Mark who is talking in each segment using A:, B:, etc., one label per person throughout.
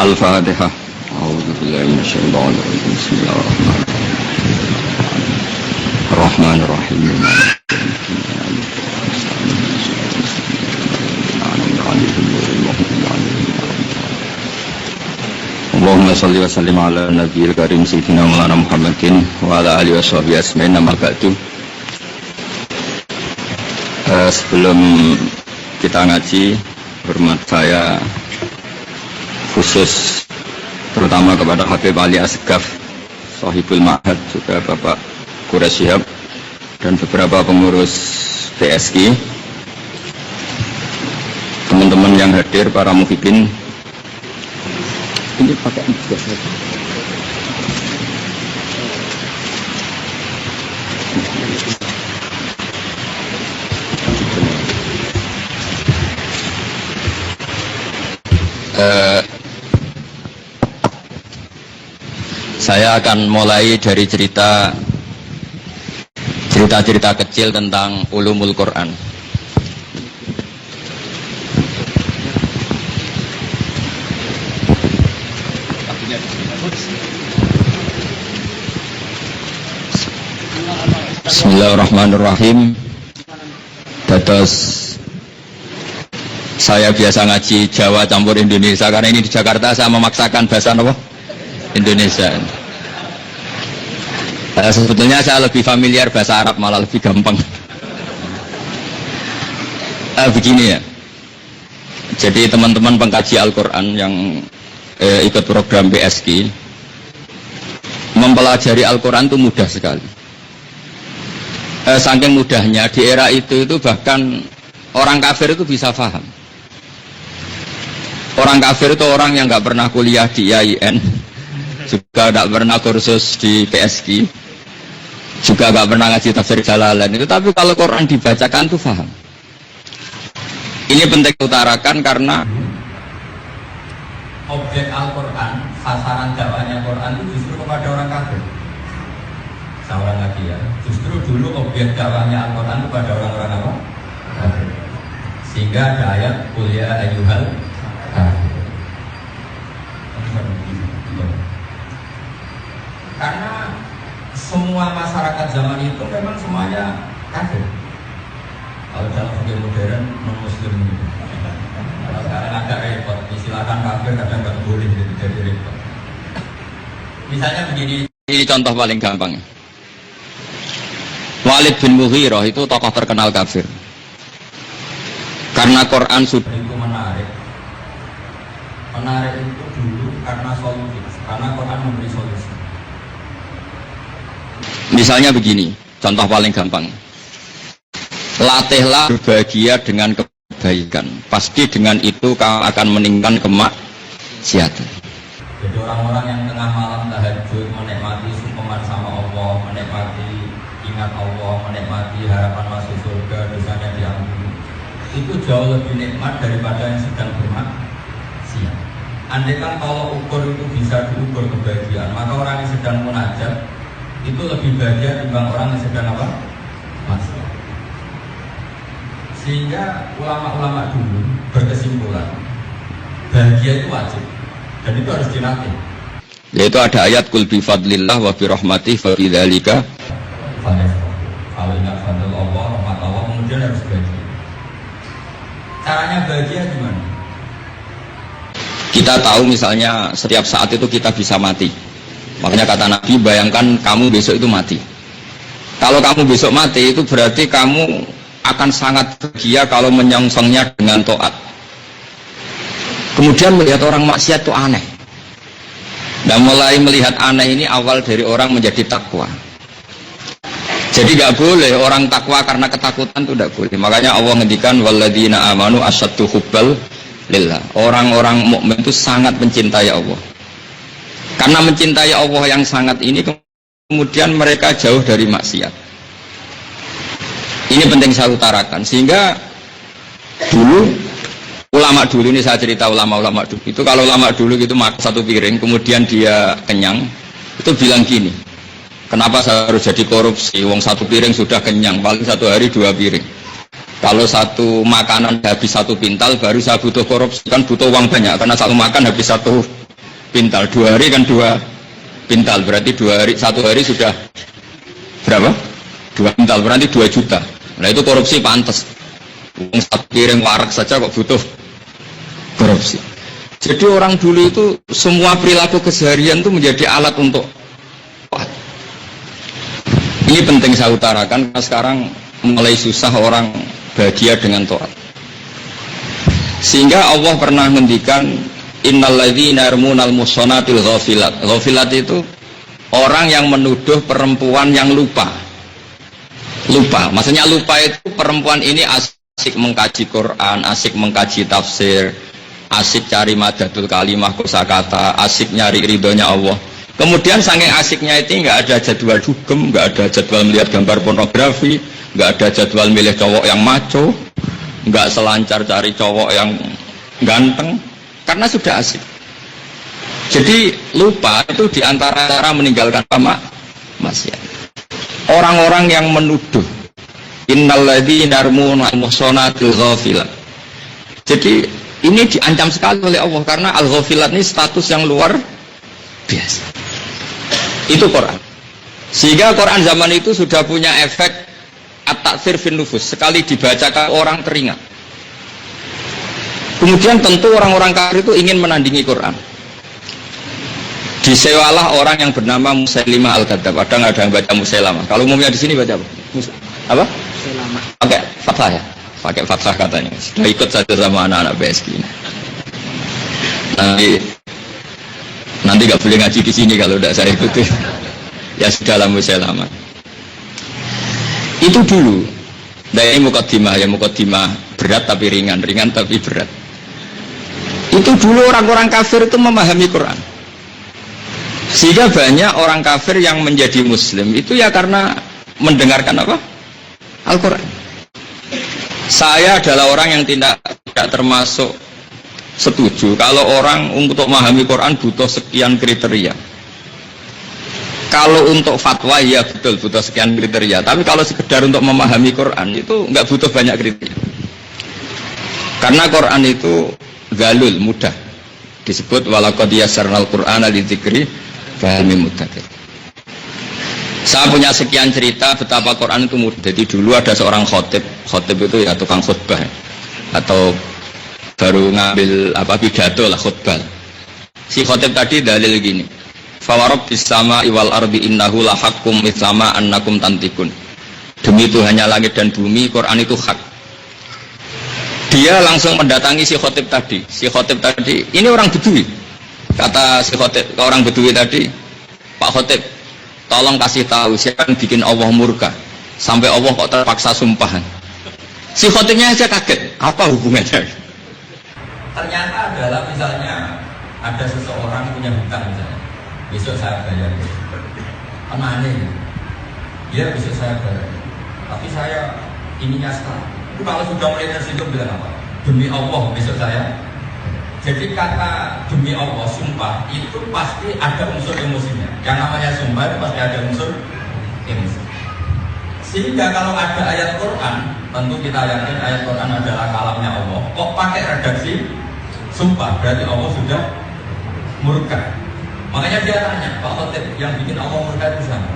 A: Al-Fatihah. A'udzu billahi minasyaitonir rajim. Bismillahirrahmanirrahim. Allahumma shalli wa sallim ala nabiyil karim sayyidina Maulana Muhammadin wa ala alihi washabihi ajmain. Amma ba'du. Sebelum kita ngaji, hormat saya khusus terutama kepada Habib Ali Asgaf, Sahibul Ma'had, juga Bapak Quraish Shihab dan beberapa pengurus PSI, teman-teman yang hadir, para muhibbin. Ini pakai juga saya akan mulai dari cerita kecil tentang ulumul Quran. Bismillahirrahmanirrahim. Dados saya biasa ngaji Jawa campur Indonesia, karena ini di Jakarta saya memaksakan bahasa apa? Indonesia. Sebetulnya saya lebih familiar bahasa Arab, malah lebih gampang. Begini ya. Jadi teman-teman pengkaji Al-Quran yang ikut program PSK, mempelajari Al-Quran itu mudah sekali. Saking mudahnya di era itu bahkan orang kafir itu bisa paham. Orang kafir itu orang yang nggak pernah kuliah di IAIN, juga nggak pernah kursus di PSK, juga nggak pernah ngaji tafsir Jalalain itu, tapi kalau Quran dibacakan tuh paham. Ini penting utarakan karena objek Al-Quran, sasaran dakwahnya Quran itu justru kepada orang kafir. Seorang lagi ya, justru dulu objek dakwahnya Al-Quran itu pada orang-orang apa? Kafir. Sehingga ada ayat kuliah ayyuhal kafir. Karena semua masyarakat zaman itu memang semuanya kafir. Kalau dalam fikih modern non-muslim itu. Sekarang agak repot, istilahkan kafir kadang nggak boleh jadi repot. Misalnya begini, ini contoh paling gampang. Walid bin Mughirah itu tokoh terkenal kafir. Karena Quran sudah itu menarik itu dulu karena solusi, karena Quran memberi solusi. Misalnya begini, contoh paling gampang. Latihlah berbahagia dengan kebaikan. Pasti dengan itu kau akan meninggalkan kemaksiatan. Jadi orang-orang yang tengah malam tahajud menikmati sungkeman sama Allah, menikmati ingat Allah, menikmati harapan masuk surga, dosanya diampuni, itu jauh lebih nikmat daripada yang sedang bermaksiat. Andai kan kalau ukur itu bisa diukur kebahagiaan, maka orang yang sedang munajat itu lebih bahagia dibanding orang yang sedang apa? Maksiat. Sehingga ulama-ulama dulu berkesimpulan bahagia itu wajib dan itu harus dilatih. Yaitu ada ayat kul bi fadlillah wa bi rahmatih fa bidzalika kalau ingat fadl Allah, rahmat Allah, kemudian harus bahagia. Caranya bahagia gimana? Kita tahu misalnya setiap saat itu kita bisa mati. Makanya kata Nabi, bayangkan kamu besok itu mati. Kalau kamu besok mati itu berarti kamu akan sangat bahagia kalau menyongsongnya dengan taat. Kemudian melihat orang maksiat itu aneh. Dan mulai melihat aneh ini awal dari orang menjadi takwa. Jadi tidak boleh orang takwa karena ketakutan itu tidak boleh. Makanya Allah ngendikan walladzina amanu asyaddu hubbal lillah. Orang-orang mukmin itu sangat mencintai Allah. Karena mencintai Allah yang sangat ini, kemudian mereka jauh dari maksiat. Ini penting saya utarakan. Sehingga dulu ulama dulu, ini saya cerita ulama-ulama dulu. Itu kalau ulama dulu gitu makan satu piring, kemudian dia kenyang, itu bilang gini, kenapa saya harus jadi korupsi? Wong satu piring sudah kenyang, paling satu hari 2 piring. Kalau satu makanan habis 1 pintal, baru saya butuh korupsi, kan butuh uang banyak, karena satu makan habis 1 pintal. 2 hari kan 2 pintal, berarti 2 hari, 1 hari sudah berapa? 2 pintal, berarti 2 juta. Nah itu korupsi pantas. Satu piring warak saja kok butuh korupsi. Jadi orang dulu itu semua perilaku keseharian itu menjadi alat untuk ini penting saya utarakan karena sekarang mulai susah orang bahagia dengan taat. Sehingga Allah pernah menghentikan innalladzina yarmunal muhsanatil ghafilat. Ghafilat itu orang yang menuduh perempuan yang lupa. Lupa, maksudnya lupa itu perempuan ini asik mengkaji Quran, asik mengkaji tafsir, asik cari madatul kalimah kosakata, asik nyari ridhonya Allah. Kemudian saking asiknya itu nggak ada jadwal dugem, nggak ada jadwal melihat gambar pornografi, nggak ada jadwal milih cowok yang maco, nggak selancar cari cowok yang ganteng, karena sudah asik. Jadi lupa itu diantara cara meninggalkan maksiat. Orang-orang yang menuduh innalladzina yarmuna al-muhsanatil ghafilat. Jadi ini diancam sekali oleh Allah karena al-ghafilat ini status yang luar biasa. Itu Quran. Sehingga Quran zaman itu sudah punya efek at-ta'thir fin nufus. Sekali dibacakan orang teringat. Kemudian tentu orang-orang kafir itu ingin menandingi Quran. Disewalah orang yang bernama Musailimah al-Kadzdzab. Ada nggak ada yang baca Musailamah? Kalau umumnya di sini baca apa? Apa? Musailamah. Pakai fathah ya? Pakai fathah katanya. Sudah ikut saja sama anak-anak BSK. Nanti nggak boleh ngaji di sini kalau tidak saya ikuti. Ya sudah lah Musailamah. Itu dulu. Dari mukaddimah ya mukaddimah berat tapi ringan tapi berat. Itu dulu orang-orang kafir itu memahami Quran. Sehingga banyak orang kafir yang menjadi muslim itu ya karena mendengarkan apa? Al-Quran. Saya adalah orang yang tidak termasuk setuju kalau orang untuk memahami Quran butuh sekian kriteria. Kalau untuk fatwa ya betul butuh sekian kriteria, tapi kalau sekedar untuk memahami Quran itu nggak butuh banyak kriteria. Karena Quran itu galul, mudah. Disebut walaqad yassarnal Qur'ana lidzikri fahal mim muddakir. Saya punya sekian cerita betapa Quran itu mudah. Jadi dulu ada seorang khotib itu ya tukang khutbah atau baru ngambil pidato lah khutbah. Si khotib tadi dalil gini. Fawarabbis sama'i wal ardi innahu lahaqqum mitsama annakum tantikun. Demi Tuhannya langit dan bumi, Quran itu hak. Dia langsung mendatangi si khotib tadi. Si khotib tadi, ini orang Bedui. Kata si khotib ke orang Bedui tadi, Pak Khotib, tolong kasih tahu siapa yang bikin Allah murka sampai Allah kok terpaksa sumpahan. Si khotibnya aja kaget, apa hubungannya? Ternyata adalah misalnya ada seseorang punya hutang misalnya, besok saya bayar, aneh, ya besok saya bayar, tapi saya ininya sekarang. Itu kalau sudah mulai tersinggung bilang apa? Demi Allah besok saya. Jadi kata demi Allah sumpah itu pasti ada unsur emosinya. Yang namanya sumpah itu pasti ada unsur emosi. Sehingga kalau ada ayat Quran, tentu kita yakin ayat Quran adalah kalamnya Allah. Kok pakai redaksi sumpah? Berarti Allah sudah murka. Makanya dia tanya, Pak Khotib, yang bikin Allah murka itu siapa?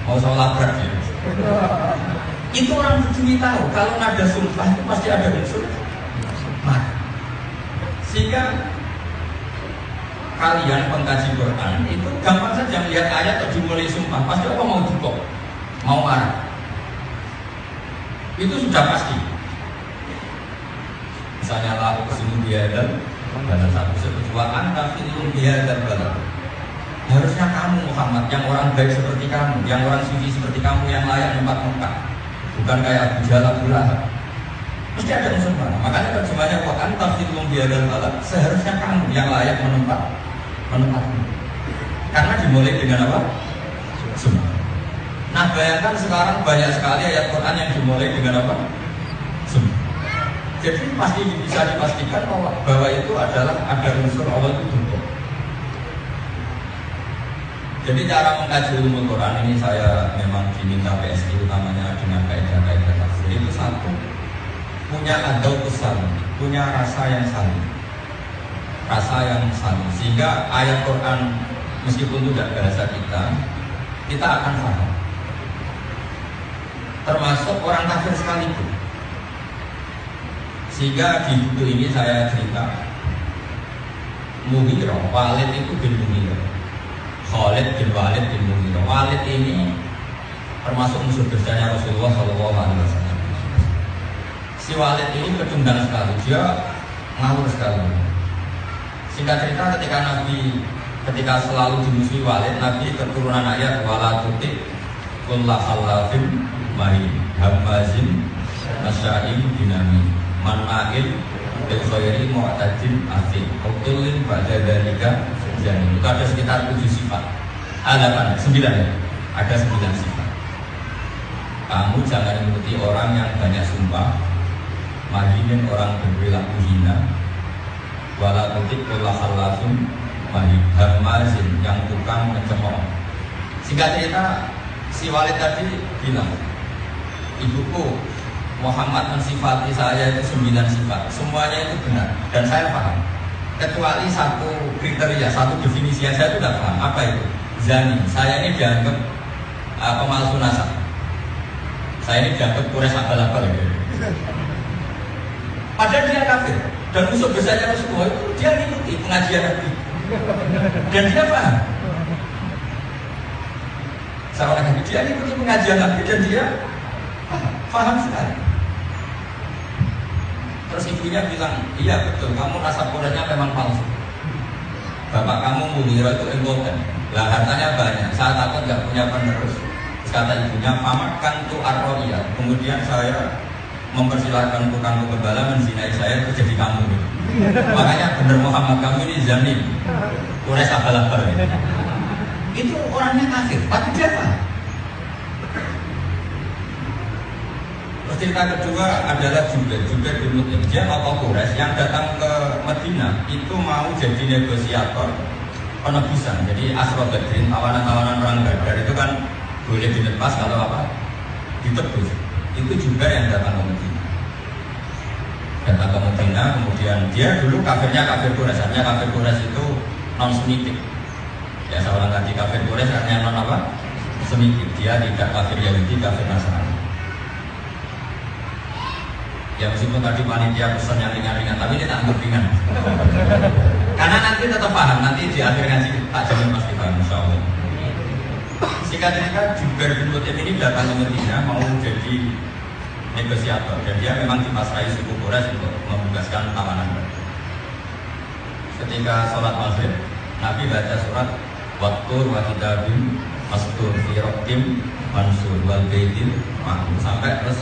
A: Mau saya labrak ya? Itu orang Bedui tahu kalau ada sumpah itu pasti ada unsur marah. Sehingga kalian pengkaji Quran itu gampang saja melihat ayat atau dimulai sumpah pasti apa mau jukok, mau marah, itu sudah pasti. Misalnya lah kesini dia dan balas satu sekejuaan tapi itu dia dan balas. Harusnya kamu Muhammad yang orang baik seperti kamu, yang orang suci seperti kamu yang layak tempat-tempat, bukan kayak Abu Jahal Abu Lahab. Mesti ada unsur mana. Makanya terjemahnya Quran tafsirul biadal balad, seharusnya kamu yang layak menempat. Karena dimulai dengan apa? Sumpah. Nah bayangkan sekarang banyak sekali ayat Quran yang dimulai dengan apa? Sumpah. Jadi pasti bisa dipastikan bahwa itu adalah ada unsur Allah itu bentuk. Jadi cara mengkaji ilmu Quran ini saya memang diminta PSI utamanya dengan kaidah-kaidah tafsir itu satu, punya adau kesan, punya rasa yang saling. rasa yang sama, sehingga ayat Quran meskipun itu tidak bahasa kita akan paham. Termasuk orang kafir sekalipun. Sehingga di buku ini saya cerita Mughirah, Walid itu bin Mughirah, Khalid bin Walid bin Mughirah. Walid ini termasuk musuh besarnya Rasulullah SAW. Si Walid ini pecundang sekali, dia ngawur sekali. Singkat cerita ketika selalu dimusuhi Walid, Nabi keturunan ayat wala tutik kullah halafin mahin hamazin masya'im dinami man'ail bilkhairi mu'tadin asim uktulin ba'da dhalika janin. Itu ada sekitar 7 sifat. Ada 9 ya? Ada 9 sifat. Kamu jangan ikuti orang yang banyak sumpah, mahinin orang berperilaku hina, wala tutik kullah halafin mahin hamazin yang tukang mencemooh. Singkat cerita, si Walid tadi bilang, ibuku Muhammad mensifati saya itu 9 sifat, semuanya itu benar dan saya paham, kecuali satu kriteria, satu definisi yang saya tidak paham. Apa itu? Zani. Saya ini dianggap pemalsu nasab, saya ini dianggap kures abal-abal gitu. Padahal dia kafir dan musuh besarnya Rasulullah itu dia ngikuti pengajian Nabi dan dia paham. Seorang Nabi dia ngikuti pengajian Nabi dan dia paham sekali. Terus ibunya bilang, iya betul, kamu nasab Quraisynya memang palsu. Bapak kamu Mughirah itu impoten, lah hartanya banyak, saya takut nggak punya penerus. Terus kata ibunya, pamakan tu arro'iyah. Kemudian saya mempersilahkan tukang gembala menzinai saya itu jadi kamu. Makanya benar Muhammad kamu ini zanim, Quraisy abal-abal. Itu orangnya kafir, tapi dia paham. Cerita kedua adalah Jubair bin Mut'im. Dia tokoh Quraisy yang datang ke Madinah itu mau jadi negosiator penebusan. Jadi Asra Badrin, tawanan-tawanan perang Badar itu kan boleh dilepas kalau apa? Ditebus. Itu juga yang datang ke Madinah. Datang ke Madinah, kemudian dia dulu kafirnya kafir Quraisy. Artinya kafir Quraisy itu non semitik. Ya seorang tadi kafir Quraisy artinya non apa? Semitik. Dia tidak kafir Yahudi, kafir Nasrani. Ya meskipun tadi panitia pesan yang ringan-ringan, tapi ini tak anggap ringan. Karena nanti tetap paham, nanti di akhir ngaji tak jamin pasti paham, insya Allah. Singkat cerita, Jubair bin Mut'im ini datang ke Madinah mau jadi negosiator, dan dia memang dipasrai suku Quraisy untuk membebaskan tawanan. Ketika sholat maghrib, Nabi baca surat Wattur wa kitabim mastur fi raqqim mansur wal baitil ma'mur sampai terus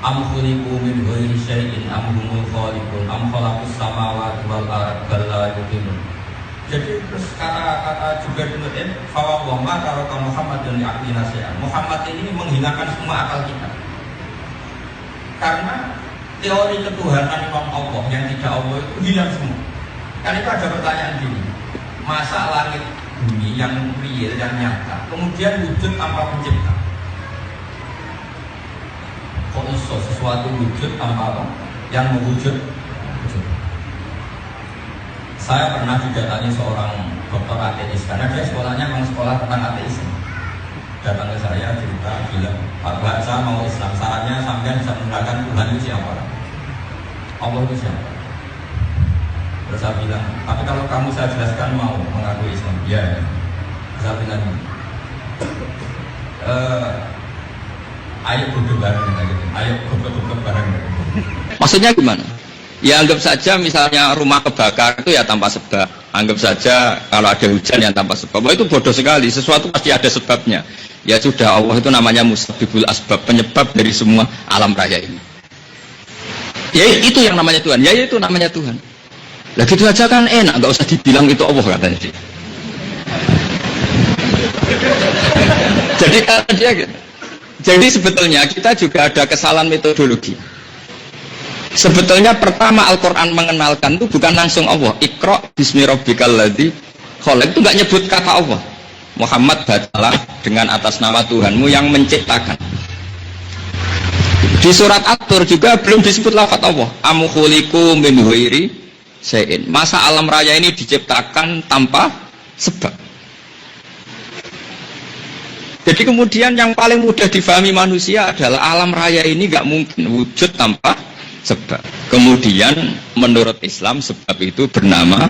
A: am khuliqu min ghairi syai'in am humul khaliqun am khalaqus samawati wal arda bal la yuqinun. Jadi terus kata-kata Jubair bin Mut'im, fa wa ma taraka Muhammadun li'aqlina syai'an. Muhammad ini menghilangkan semua akal kita. Karena teori ketuhanan non Allah yang tidak Allah itu hilang semua. Kan itu ada pertanyaan gini, masa langit bumi yang real, yang nyata kemudian wujud tanpa pencipta? Kok iso sesuatu wujud tanpa apa? Yang mewujud wujud. Saya pernah didatangi seorang dokter ateis karena dia sekolahnya memang sekolah tentang ateis. Datang ke saya cerita bilang, Pak, saya mau Islam, syaratnya sampai bisa menerangkan Tuhan itu siapa? Allah itu siapa? Terus saya bilang, tapi kalau kamu saya jelaskan mau mengakui Islam, ya. Saya bilang, ayo duduk bareng gitu. Ayo duduk bareng.
B: Maksudnya gimana? Ya anggap saja misalnya rumah kebakar itu ya tanpa sebab. Anggap saja kalau ada hujan yang tanpa sebab. Wah, itu bodoh sekali. Sesuatu pasti ada sebabnya. Ya sudah, Allah itu namanya musabbibul asbab, penyebab dari semua alam raya ini. Ya itu yang namanya Tuhan. Ya itu namanya Tuhan. Lah gitu aja kan enak, nggak usah dibilang itu Allah katanya dia. Jadi kata dia gitu. Jadi sebetulnya kita juga ada kesalahan metodologi. Sebetulnya pertama Al-Quran mengenalkan itu bukan langsung Allah. Iqra bismi rabbikal ladzi khalaq, itu nggak nyebut kata Allah. Muhammad bacalah dengan atas nama Tuhanmu yang menciptakan. Di surat At-Tur juga belum disebut lafaz Allah. Am khuliqu min ghairi syai'in. Masa alam raya ini diciptakan tanpa sebab? Jadi kemudian yang paling mudah difahami manusia adalah alam raya ini gak mungkin wujud tanpa sebab. Kemudian menurut Islam sebab itu bernama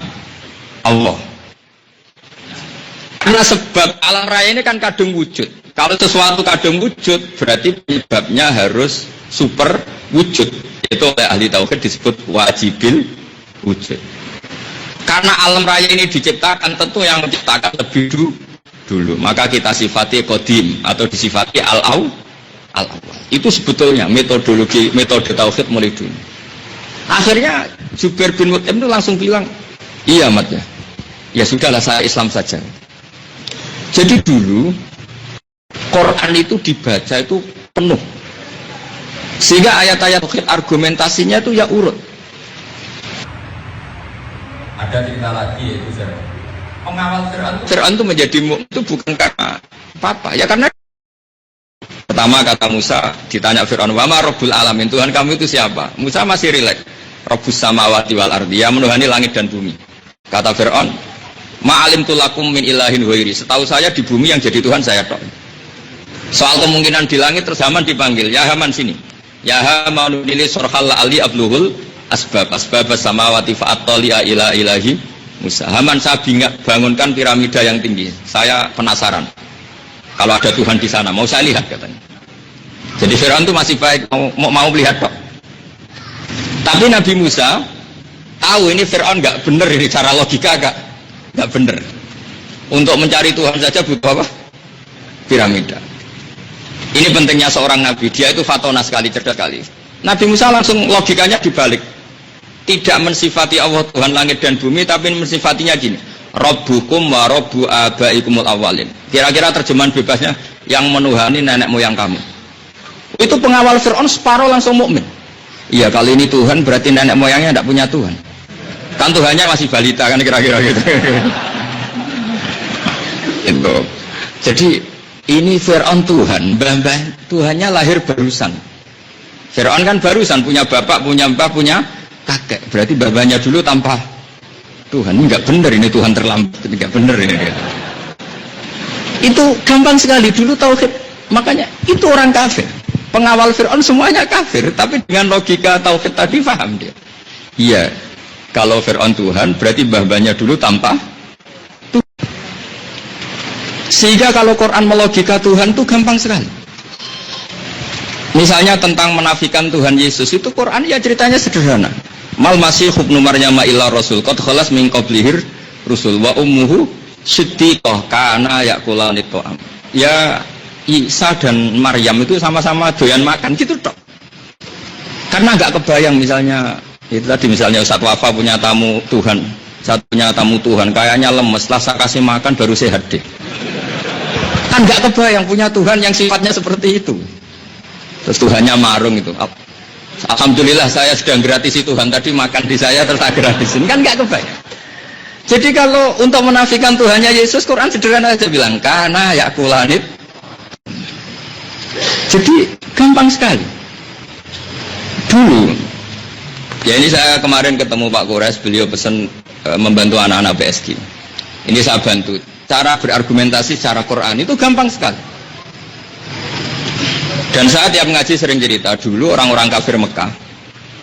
B: Allah. Karena sebab alam raya ini kan kadung wujud. Kalau sesuatu kadung wujud berarti penyebabnya harus super wujud. Itu oleh ahli tauhid disebut wajibil wujud. Karena alam raya ini diciptakan, tentu yang menciptakan lebih dulu. Maka kita sifati qadim atau disifati al-awwal. Itu sebetulnya metode tauhid mulai dulu. Akhirnya Jubair bin Mut'im itu langsung bilang, iya Mat ya. Ya sudahlah, saya Islam saja. Jadi dulu Quran itu dibaca itu penuh. Sehingga ayat-ayat tauhid argumentasinya itu ya urut.
A: Ada cerita lagi yaitu pengawal
B: Fir'aun itu menjadi mukmin itu bukan karena apa-apa, ya karena pertama kata Musa ditanya Fir'aun, wa ma rabbul alamin, Tuhan kamu itu siapa? Musa masih rileks, rabbus samawati wal ardi, yang menuhani langit dan bumi. Kata Fir'aun, ma'alimtu lakum min ilahin ghairi, setahu saya di bumi yang jadi Tuhan saya tok. Soal kemungkinan di langit terus Haman dipanggil, ya Haman sini, ya Haman nili surhal ali abluhul asbab samawati fa'attali'a ila ilahi Musa. Haman, saya bangunkan piramida yang tinggi. Saya penasaran. Kalau ada Tuhan di sana, mau saya lihat katanya. Jadi Firaun itu masih baik, mau melihat Pak. Tapi Nabi Musa tahu ini Firaun nggak benar, ini cara logika nggak benar. Untuk mencari Tuhan saja butuh apa? Piramida. Ini pentingnya seorang Nabi. Dia itu fatona sekali, cerdas sekali. Nabi Musa langsung logikanya dibalik. Tidak mensifati Allah Tuhan langit dan bumi, tapi mensifatinya gini, Rabbukum wa Rabbu abaikumul awalin. Kira-kira terjemahan bebasnya, yang menuhani nenek moyang kamu. Itu pengawal Fir'aun separuh langsung mukmin. Iya, kali ini Tuhan berarti nenek moyangnya tidak punya Tuhan. Kan Tuhannya masih balita kan kira-kira gitu. Itu. Jadi ini Fir'aun Tuhan, mbah-mbah Tuhannya lahir barusan. Fir'aun kan barusan punya bapak, punya mbah, punya kakek, berarti babanya dulu tanpa Tuhan. Ini nggak benar, ini Tuhan terlambat, nggak benar ini. Itu gampang sekali dulu tauhid. Makanya itu orang kafir. Pengawal Fir'aun semuanya kafir, tapi dengan logika tauhid tadi paham dia. Iya, kalau Fir'aun Tuhan, berarti babanya dulu tanpa Tuhan. Sehingga kalau Quran melogika Tuhan itu gampang sekali. Misalnya tentang menafikan Tuhan Yesus, itu Quran ya ceritanya sederhana. Mal masih ibnu Maryam illa rasul qad khalas min qablihir rusul wa ummuhu siddiqah kana yaqulanit ta'am. Ya Isa dan Maryam itu sama-sama doyan makan gitu toh. Karena enggak kebayang misalnya itu tadi, misalnya Ustaz Wafa punya tamu Tuhan, satunya tamu Tuhan kayaknya lemes, setelah saya kasih makan baru sehat deh. Kan enggak kebayang punya Tuhan yang sifatnya seperti itu. Terus Tuhannya marung itu. Alhamdulillah saya sedang gratisi Tuhan, tadi makan di saya terus tak gratisin. Kan nggak kebayang. Jadi kalau untuk menafikan Tuhannya Yesus, Quran sederhana aja bilang kana yaqulanit. Jadi gampang sekali. Dulu ya, ini saya kemarin ketemu Pak Kores, beliau pesan membantu anak-anak PSG. Ini saya bantu. Cara berargumentasi secara Quran itu gampang sekali. Dan saya tiap ngaji sering cerita, dulu orang-orang kafir Mekah,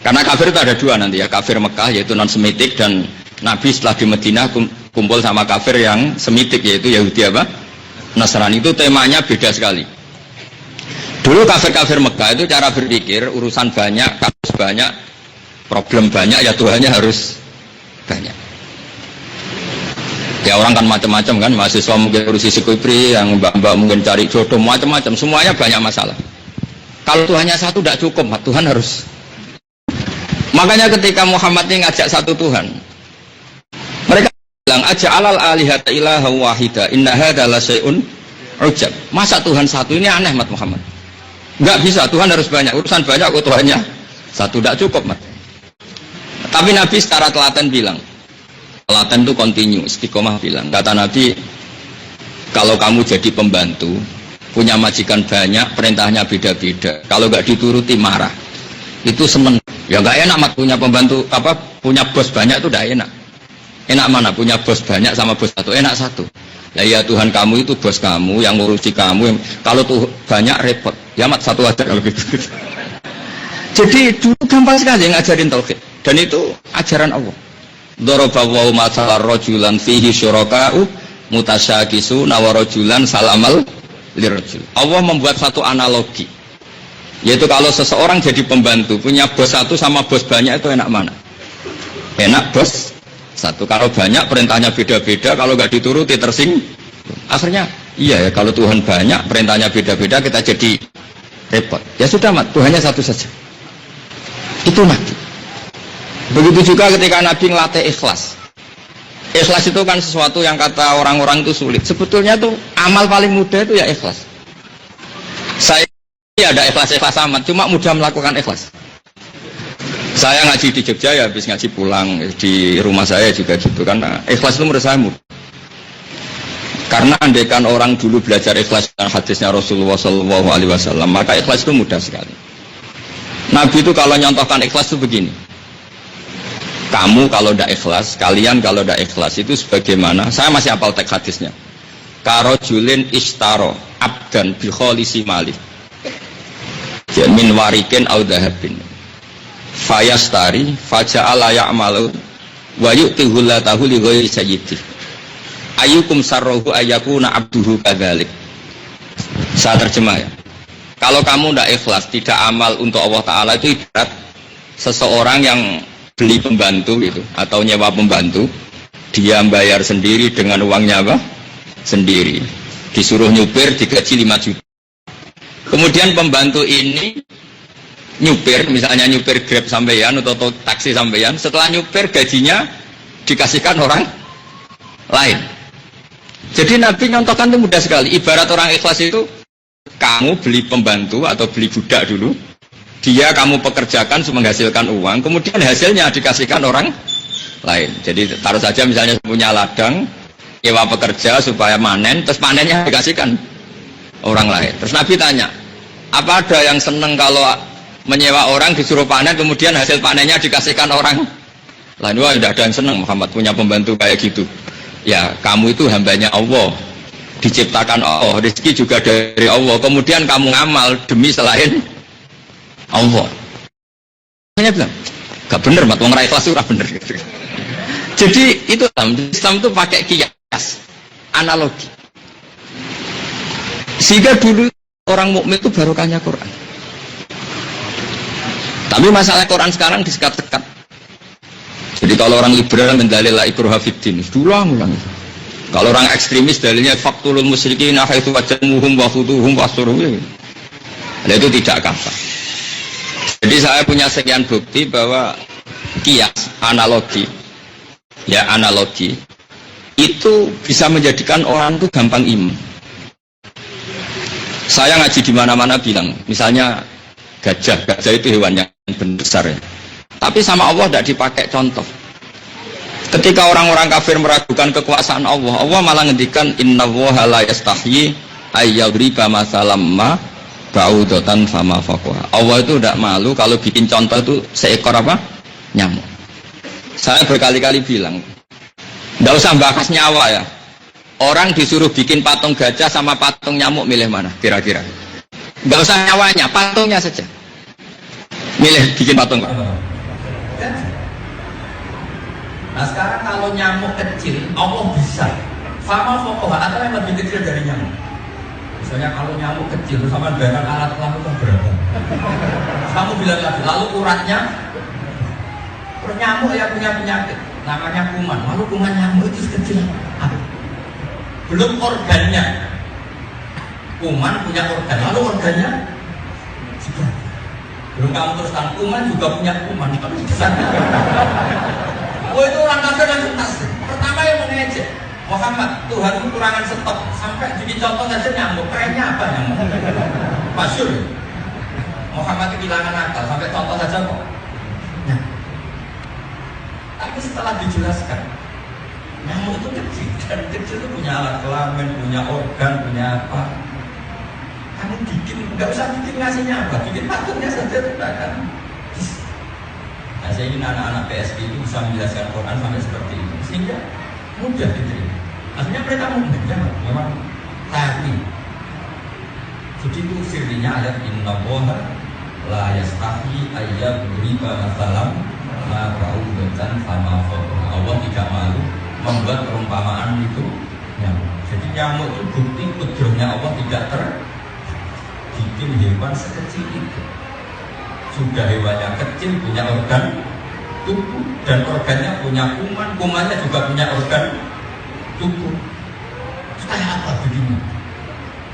B: karena kafir itu ada dua nanti ya, kafir Mekah yaitu non-semitik, dan Nabi setelah di Madinah kumpul sama kafir yang semitik yaitu Yahudi apa? Nasrani. Itu temanya beda sekali. Dulu kafir-kafir Mekah itu cara berpikir, urusan banyak, kasus banyak, problem banyak, ya Tuhannya harus banyak. Ya orang kan macam-macam kan, mahasiswa mungkin urusi sekupri, yang mbak-mbak mungkin cari jodoh, macam-macam, semuanya banyak masalah. Kalau Tuhannya satu tidak cukup, Tuhan harus. Makanya ketika Muhammad ini ngajak satu Tuhan, mereka bilang aja alal alihata ilaha wahida inna hadza la syai'un ujab. Masa Tuhan satu, ini aneh Mat Muhammad. Enggak bisa, Tuhan harus banyak, urusan banyak kok Tuhannya satu, tidak cukup Mat. Tapi Nabi secara telaten bilang, telaten itu kontinu, istiqomah bilang, kata Nabi, kalau kamu jadi pembantu punya majikan banyak, perintahnya beda-beda, kalau nggak dituruti marah, itu seneng. Ya nggak enak Mat punya pembantu apa Punya bos banyak itu udah enak. Enak mana? Punya bos banyak sama bos satu. Enak satu. Lah ya Tuhan kamu itu bos kamu yang ngurusi kamu. Kalau tuh banyak repot. Ya mat satu aja kalau gitu. Jadi dulu gampang sekali ngajarin tauhid. Dan itu ajaran Allah. Daraballahu mathalan rajulan fihi syuraka'u mutasyakisu nawarajulan salamal lirajul. Allah membuat satu analogi. Yaitu kalau seseorang jadi pembantu, punya bos satu sama bos banyak itu enak mana? Enak bos satu. Kalau banyak perintahnya beda-beda, kalau nggak dituruti tersinggung. Akhirnya iya ya, kalau Tuhan banyak perintahnya beda-beda kita jadi repot. Ya sudah mat, Tuhannya satu saja. Itu Nabi. Begitu juga ketika Nabi ngelatih ikhlas. Ikhlas itu kan sesuatu yang kata orang-orang itu sulit. Sebetulnya tuh amal paling mudah itu ya ikhlas. Saya ada ikhlas-ikhlas amat, cuma mudah melakukan ikhlas. Saya ngaji di Jogja ya habis ngaji pulang, di rumah saya juga gitu, karena ikhlas itu menurut saya mudah. Karena andaikan orang dulu belajar ikhlas dengan hadisnya Rasulullah SAW, maka ikhlas itu mudah sekali. Nabi itu kalau nyontohkan ikhlas itu begini. Kamu kalau tidak ikhlas, kalian kalau tidak ikhlas itu sebagaimana, saya masih hafal teks hadisnya. Karojulin istaro abdan bikholisi malih. Min warikin au dahabin fayastari faja'ala ya'malu wa yu'tihu latahu li ghairi sayyidih ayyukum sarruhu ayyakuna abduhu kadzalik. Saya terjemah ya. Kalau kamu tidak ikhlas, tidak amal untuk Allah Ta'ala, itu ibarat seseorang yang beli pembantu gitu, atau nyewa pembantu, dia bayar sendiri dengan uangnya apa? Sendiri. Disuruh nyupir digaji 5 juta. Kemudian pembantu ini nyupir, misalnya nyupir Grab sampeyan atau taksi sampeyan, setelah nyupir gajinya dikasihkan orang lain. Jadi Nabi nyontohkan itu mudah sekali. Ibarat orang ikhlas itu, kamu beli pembantu atau beli budak dulu, dia kamu pekerjakan menghasilkan uang, kemudian hasilnya dikasihkan orang lain. Jadi taruh saja misalnya punya ladang, nyewa pekerja supaya manen, terus panennya dikasihkan orang lain. Terus Nabi tanya, apa ada yang seneng kalau menyewa orang disuruh panen, kemudian hasil panennya dikasihkan orang lain? Wah, tidak ada yang seneng Muhammad punya pembantu kayak gitu. Ya, kamu itu hambanya Allah, diciptakan Allah, rezeki juga dari Allah, kemudian kamu ngamal demi selain Allah. Saya bilang, gak bener mat, wong ra ikhlas itu ora bener gitu. Jadi itu Islam itu pakai kias, analogi. Sehingga dulu orang mukmin itu barokahnya Quran. Tapi masalah Quran sekarang disekat-sekat. Jadi kalau orang liberal mendalil la ikraha fiddin, diulang-ulang. Kalau orang ekstremis dalilnya faqtulul musyrikin haitsu wajadumuhum wa khuduhum wasruhum. Nah, itu tidak kafir. Jadi saya punya sekian bukti bahwa kias, analogi, ya analogi, itu bisa menjadikan orang itu gampang iman. Saya ngaji di mana-mana bilang, misalnya gajah itu hewan yang besar ya. Tapi sama Allah tidak dipakai contoh. Ketika orang-orang kafir meragukan kekuasaan Allah, Allah malah ngendikan innallaha la yastahyi ayyadriba masalam ma ba'udatan fama faqaha. Allah itu tidak malu kalau bikin contoh itu seekor apa? Nyamuk. Saya berkali-kali bilang, tidak usah bahas nyawa ya. Orang disuruh bikin patung gajah sama patung nyamuk, milih mana kira-kira? Tidak usah nyawanya, patungnya saja. Milih bikin patung.
A: Nah sekarang kalau nyamuk kecil, Allah bisa fama faqaha, atau yang lebih kecil dari nyamuk. Misalnya kalau nyamuk kecil sama dengan alat kelamin kan berapa? Kamu bilang lagi, lalu uratnya nyamuk yang punya penyakit namanya kuman, lalu kuman nyamuk itu kecil. Belum organnya, kuman punya organ, lalu organnya belum kamu teruskan, kuman juga punya kuman. Oh itu orang kafir dan tuntas. Pertama yang mengejek Muhammad, Tuhan itu kurangan stok, sampai bikin contoh saja nyamuk, kerennya apa nyamuk? Masyhur. Muhammad kehilangan akal, sampai contoh saja kok. Nah. Tapi setelah dijelaskan, nyamuk itu kecil, dari kecil itu punya alat kelamin, punya organ, punya apa? Kamu bikin, nggak usah bikin ngasihnya apa, bikin patungnya saja sudah kan. Nah, saya ingin anak-anak PSB itu bisa menjelaskan Quran sampai seperti itu, sehingga mudah diterima. Akhirnya mereka mudah, memang tapi. Jadi itu sirinya ayat Inna Allaha la yastahi ayyadriba masalam ma ba'udatan sama fawqa. Allah tidak malu membuat perumpamaan itu nyamuk. Jadi nyamuk itu bukti kudrohnya Allah tidak bikin hewan sekecil itu. Sudah hewannya kecil, punya organ tubuh, dan organnya punya kuman, kumannya juga punya organ tubuh. Kayak apa begini?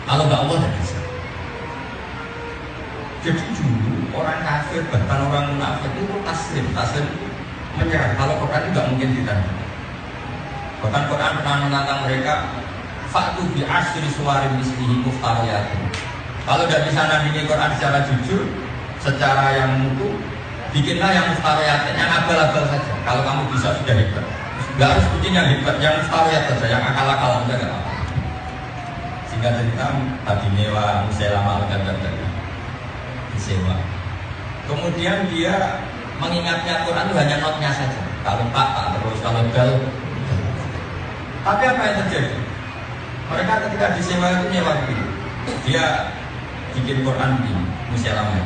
A: Kalau nggak Allah tidak bisa. Jadi dulu orang kafir, bahkan orang munafik itu taslim menyerah. Kalau Quran itu nggak mungkin ditandai. Bahkan Quran pernah menantang mereka, fa'tu bi asyri suwarin mislihi muftariyatun. Kalau tidak bisa nandingi Quran secara jujur, secara yang mutu, bikinlah yang muftariyat, yang abal-abal saja. Kalau kamu bisa sudah hebat. Nggak harus bikin yang hebat, yang muftariyat saja, yang akal-akalan saja nggak apa-apa. Singkat cerita, tadi nyewa Musailamah al-Kadzdzab tadi disewa. Kemudian dia mengingatnya Quran itu hanya notnya saja. Kalau tak terus, kalau dal. Tapi apa yang terjadi? Mereka ketika disewa itu nyewa begini. Dia bikin Quran begini, Musailamah.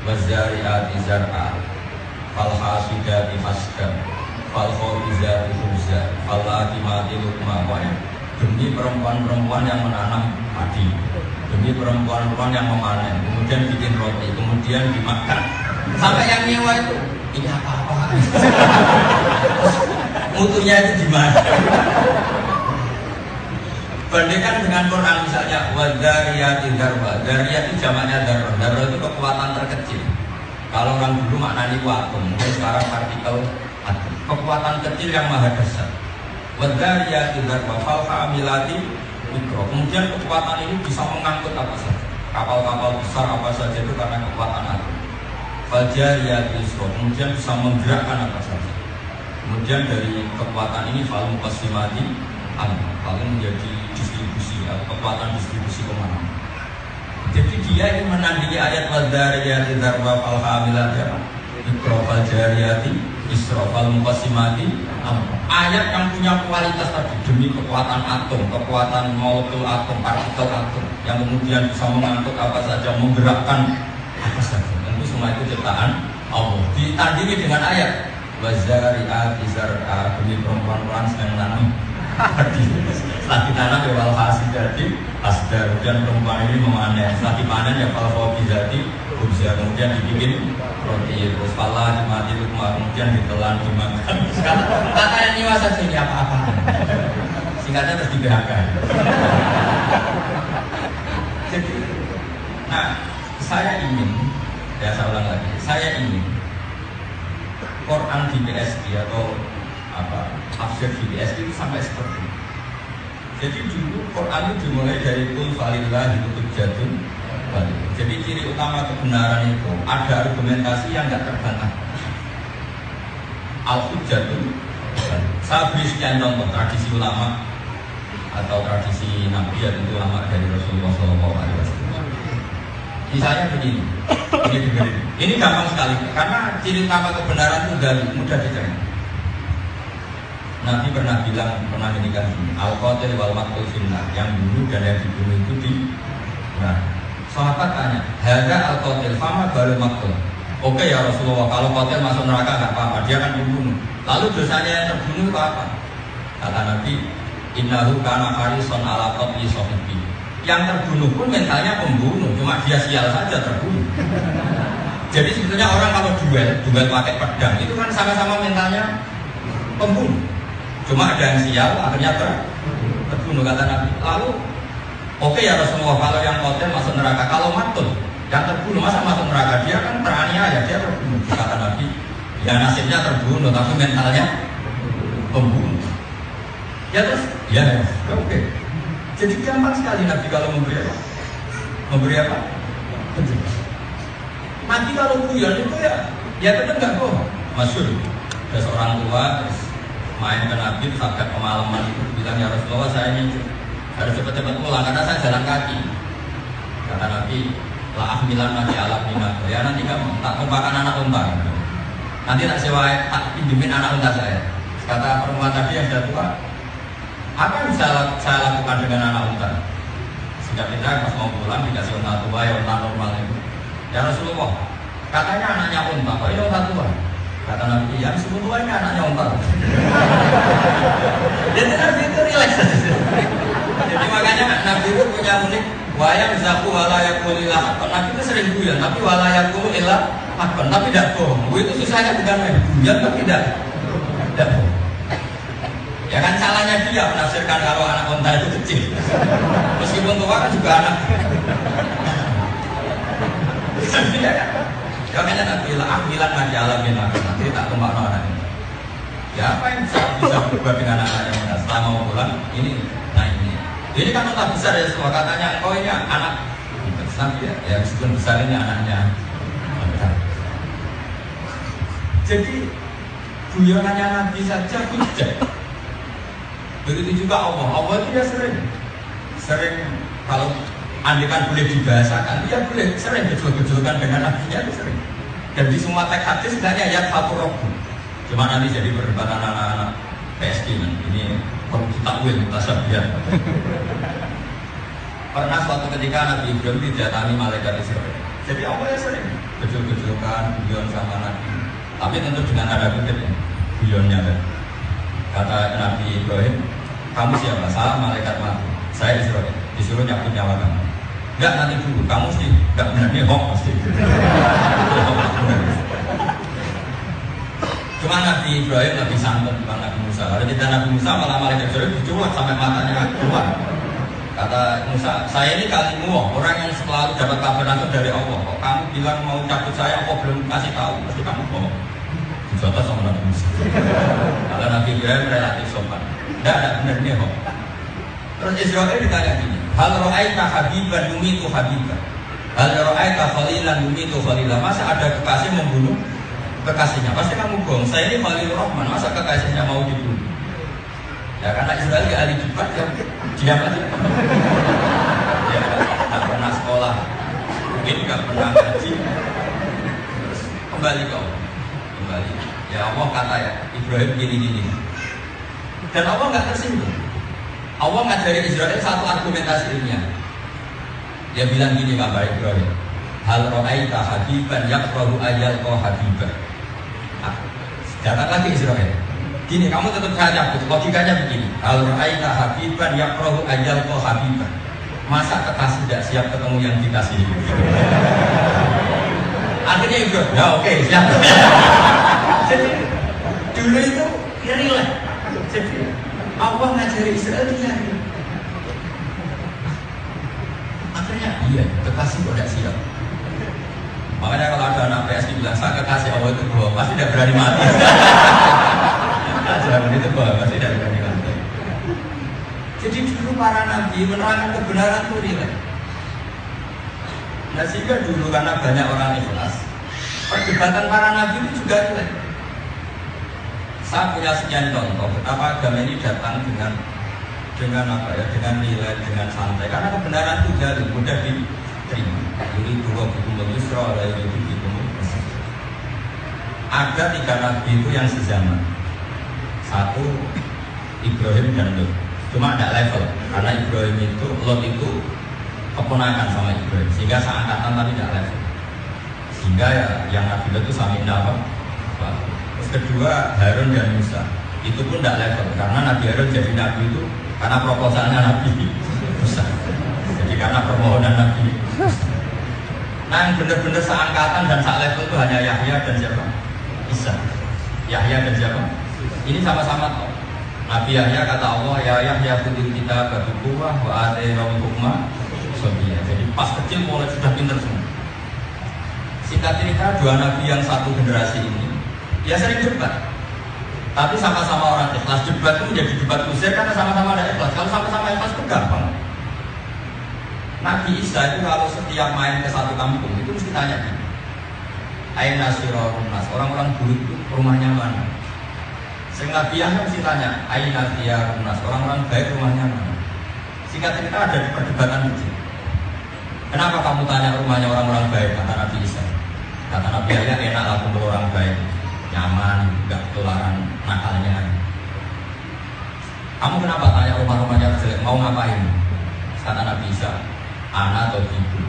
A: Wazari'ati zar'a fal hasidati hasdan fal khawizati khubza fal atimati lukma. Demi perempuan-perempuan yang menanam padi, demi perempuan-perempuan yang memanen, kemudian bikin roti, kemudian dimakan. Sampai yang nyewa itu, ini apa-apa? Mutunya itu gimana? Bandingkan dengan Quran misalnya Wadhariyati darba. Dhariyat itu jamaknya darba. Darba itu kekuatan terkecil. Kalau orang dulu maknanya itu atom, mungkin sekarang partikel atom. Kekuatan kecil yang maha dasar. Wadhariyati darba fal hamilati mikro. Kemudian kekuatan ini bisa mengangkut apa saja. Kapal-kapal besar apa saja itu karena kekuatan atom. Fajariyati isro. Kemudian bisa menggerakkan apa saja. Kemudian dari kekuatan ini fal muqassimati paling menjadi distribusi atau kekuatan distribusi kemana. Jadi dia ingin menandingi ayat wadhariyati darba fal hamilati mikro fal jariyati isro fal muqassimati. Ayat yang punya kualitas tadi demi kekuatan atom, kekuatan molekul atom, partikel atom yang kemudian bisa mengangkut apa saja, menggerakkan apa saja. Tentu semua itu ciptaan Allah. Ditandingi dengan ayat wazari'ati zar'a, demi perempuan-perempuan sedang menanam padi. Setelah ditanam ya wal hasidati hasdar, kemudian perempuan ini memanen. Setelah dipanen ya fal khawizati khubza, kemudian dibikin roti, terus pala dimati lukma, kemudian ditelan dimakan. Kata yang nyewa saja ini apa-apa. Singkatnya terus di PHK. Jadi, nah saya ingin, ya saya ulang lagi, saya ingin Quran di PSD atau apa tafsir di PSD itu sampai seperti itu. Jadi dulu Quran itu dimulai dari kul falillah itu jadun. Jadi ciri utama kebenaran itu ada argumentasi yang tidak terbantah. Al-Hujjatun. Saya beri sekian contoh tradisi ulama atau tradisi Nabi ya tentu ulama dari Rasulullah SAW. Misalnya begini, ini gampang sekali karena ciri utama kebenaran itu mudah dicerna. Nabi pernah ngendikan gini, al-qatil wal maqtul finnah, yang bunuh dan yang dibunuh itu di neraka. Sahabat tanya, hadza al-qatil fama baru maqtul. Oke ya Rasulullah, kalau qatil masuk neraka enggak apa-apa, dia kan pembunuh. Lalu dosanya yang terbunuh itu apa? Kata Nabi, innahu kana harisan ala qatli sahibi. Yang terbunuh pun mentalnya pembunuh, cuma dia sial saja terbunuh. Jadi sebetulnya orang kalau duel pakai pedang itu kan sama-sama mentalnya pembunuh. Cuma ada yang sial, akhirnya terbunuh, kata Nabi. Lalu, oke ya Rasulullah, kalau yang qatil masuk neraka, kalau matul, yang terbunuh masa masuk neraka, dia kan teraniaya, dia terbunuh. Kata Nabi, ya nasibnya terbunuh, tapi mentalnya pembunuh. Ya terus, ya oke. Jadi gampang sekali Nabi kalau memberi apa? Memberi apa? Penjelasan. Nabi kalau guyon itu ya benar nggak bohong. Masyhur, ada seorang tua terus main ke Nabi, terus agak kemalaman itu bilang ya Rasulullah saya ini harus cepat-cepat pulang karena saya jalan kaki. Kata Nabi, la ahmilan nabi ala minat. Ya nanti kamu tak tumpahkan anak unta. nanti tak sewa, tak pinjemin anak unta saya. Kata perempuan tadi yang sudah tua, apa yang bisa saya lakukan dengan anak unta? Sehingga kita pas mau pulang dikasih unta tua, ya unta normal itu. Ya Rasulullah, katanya anaknya unta, kok ini unta tua? Kata Nabi, yang disebut tua ini anaknya unta. Jadi Nabi itu relax. Jadi makanya Nabi itu punya unik, wayang zaku walayakul ilah. Nabi itu sering guyon, tapi walayakul ilah akon, tapi tidak bohong. Itu susahnya bukan main guyon, tapi tidak bohong. Ya kan salahnya dia menafsirkan kalau anak unta itu kecil. Meskipun tua kan juga anak. Ya kan? Ya kan Nabi lah, ahmilan nabi alamin nanti tak tumpah anak ini. Ya apa yang bisa berubah dengan anaknya unta selama mau pulang ini, nah ini. Ini kan unta besar ya semua katanya, oh ini anak Nabi ya meskipun besar ini anaknya. Jadi guyonannya Nabi saja hujah. Begitu juga Allah itu dia sering kalau andikan boleh dibahasakan, dia boleh sering gejol-gejolkan dengan Nabi-nya itu sering. Dan di semua teks hadis sebenarnya ayat satu robu. Cuma nanti jadi perdebatan anak-anak PSD ini perlu ditakwil, tasabihan. Pernah suatu ketika Nabi Ibrahim didatangi malaikat Israel. Jadi Allah ya sering gejol-gejolkan, guyon sama Nabi. Tapi tentu dengan ada kutip ya, guyonnya kan. Kata Nabi Ibrahim, kamu siapa? Salah malaikat mati. Saya Israel, disuruh nyabut nyawa kamu. Enggak, nanti dulu, kamu sih enggak benar nih, hoax pasti. Cuma Nabi Ibrahim lebih santun bukan Nabi Musa. Kalau kita Nabi Musa malah malaikat Israel dicuak sampai matanya keluar. Kata Musa, saya ini kalimu, orang yang selalu dapat kabar langsung dari Allah. Kok kamu bilang mau cabut saya, Allah belum kasih tahu, pasti kamu bohong. Dijotos sama Nabi Musa. Kalau Nabi Ibrahim relatif sopan. Tidak benar nih kok. Terus Israel ditanya gini, hal ro'aita habiban yumitu habiban, hal ro'aita khalilan yumitu khalilan. Masa ada kekasih membunuh kekasihnya? Pasti kamu bohong. Saya ini Khalil Rahman, masa kekasihnya mau dibunuh? Ya karena Israel ya ahli debat ya diam aja. Ya tak pernah sekolah, mungkin nggak pernah ngaji. Terus kembali ke Allah, kembali. Ya Allah kata ya Ibrahim gini. Dan Allah nggak tersinggung. Allah ngajari Israel satu argumentasi ilmiah. Dia bilang gini kabar Ibrahim, hal ro'aita habiban yakrahu ayal ko habiban. Datang lagi Israel. Gini, kamu tetap saya cabut. Logikanya begini, hal ro'aita habiban yakrahu ayal ko habiban. Masa kekasih tidak siap ketemu yang dikasih? Akhirnya Ibrahim, ya oke, siap. Jadi dulu itu relax. Jadi Allah ngajari Israel dia. Akhirnya iya, kekasih kok tidak siap. Makanya kalau ada anak PS bilang saya kekasih Allah itu bohong, pasti tidak berani mati. Ajaran itu bohong, pasti tidak berani mati. Jadi dulu para nabi menerangkan kebenaran itu relax. Nah sehingga dulu karena banyak orang ikhlas, perdebatan para nabi itu juga relax. Saya punya sekian contoh betapa agama ini datang dengan apa ya, dengan nilai, dengan santai. Karena kebenaran itu jadi mudah diterima. Jadi dua buku Yusra, lalu buku. Ada 3 nabi itu yang sezaman. Satu Ibrahim dan Lot. Cuma ada level. Karena Ibrahim itu, Lot itu keponakan sama Ibrahim, sehingga seangkatan tapi tidak level. Sehingga ya, yang Nabi Lot itu sami apa? Terus kedua Harun dan Musa, itu pun tidak level karena Nabi Harun jadi Nabi itu karena proposalnya Nabi Musa. Jadi karena permohonan Nabi Musa. Nah yang benar-benar seangkatan dan level itu hanya Yahya dan siapa? Isa. Yahya dan siapa? Ini sama-sama tahu. Nabi Yahya kata Allah, ya Yahya kutil kita berbukuah wa atainahu hukma sabiyya. Jadi pas kecil mulai sudah pintar semua. Singkat cerita, 2 nabi yang satu generasi ini ya sering debat, tapi sama-sama orang ikhlas. Debat itu menjadi debat kusir karena sama-sama ada ikhlas. Kalau sama-sama ikhlas itu gampang. Nabi Isa itu kalau setiap main ke satu kampung itu mesti tanya gini, aina sirarun nas, orang-orang buruk itu rumahnya mana? Sehingga Nabi Yahya mesti tanya, aina sirarun nas, orang-orang baik rumahnya mana? Singkat cerita ada perdebatan kecil. Kenapa kamu tanya rumahnya orang-orang baik? Kata Nabi Isa. Kata Nabi Yahya, enaklah kumpul orang baik. nyaman, nggak ketularan nakalnya. Kamu kenapa tanya rumah-rumahnya jelek, mau ngapain? Kata Nabi Isa, anak atau ibu,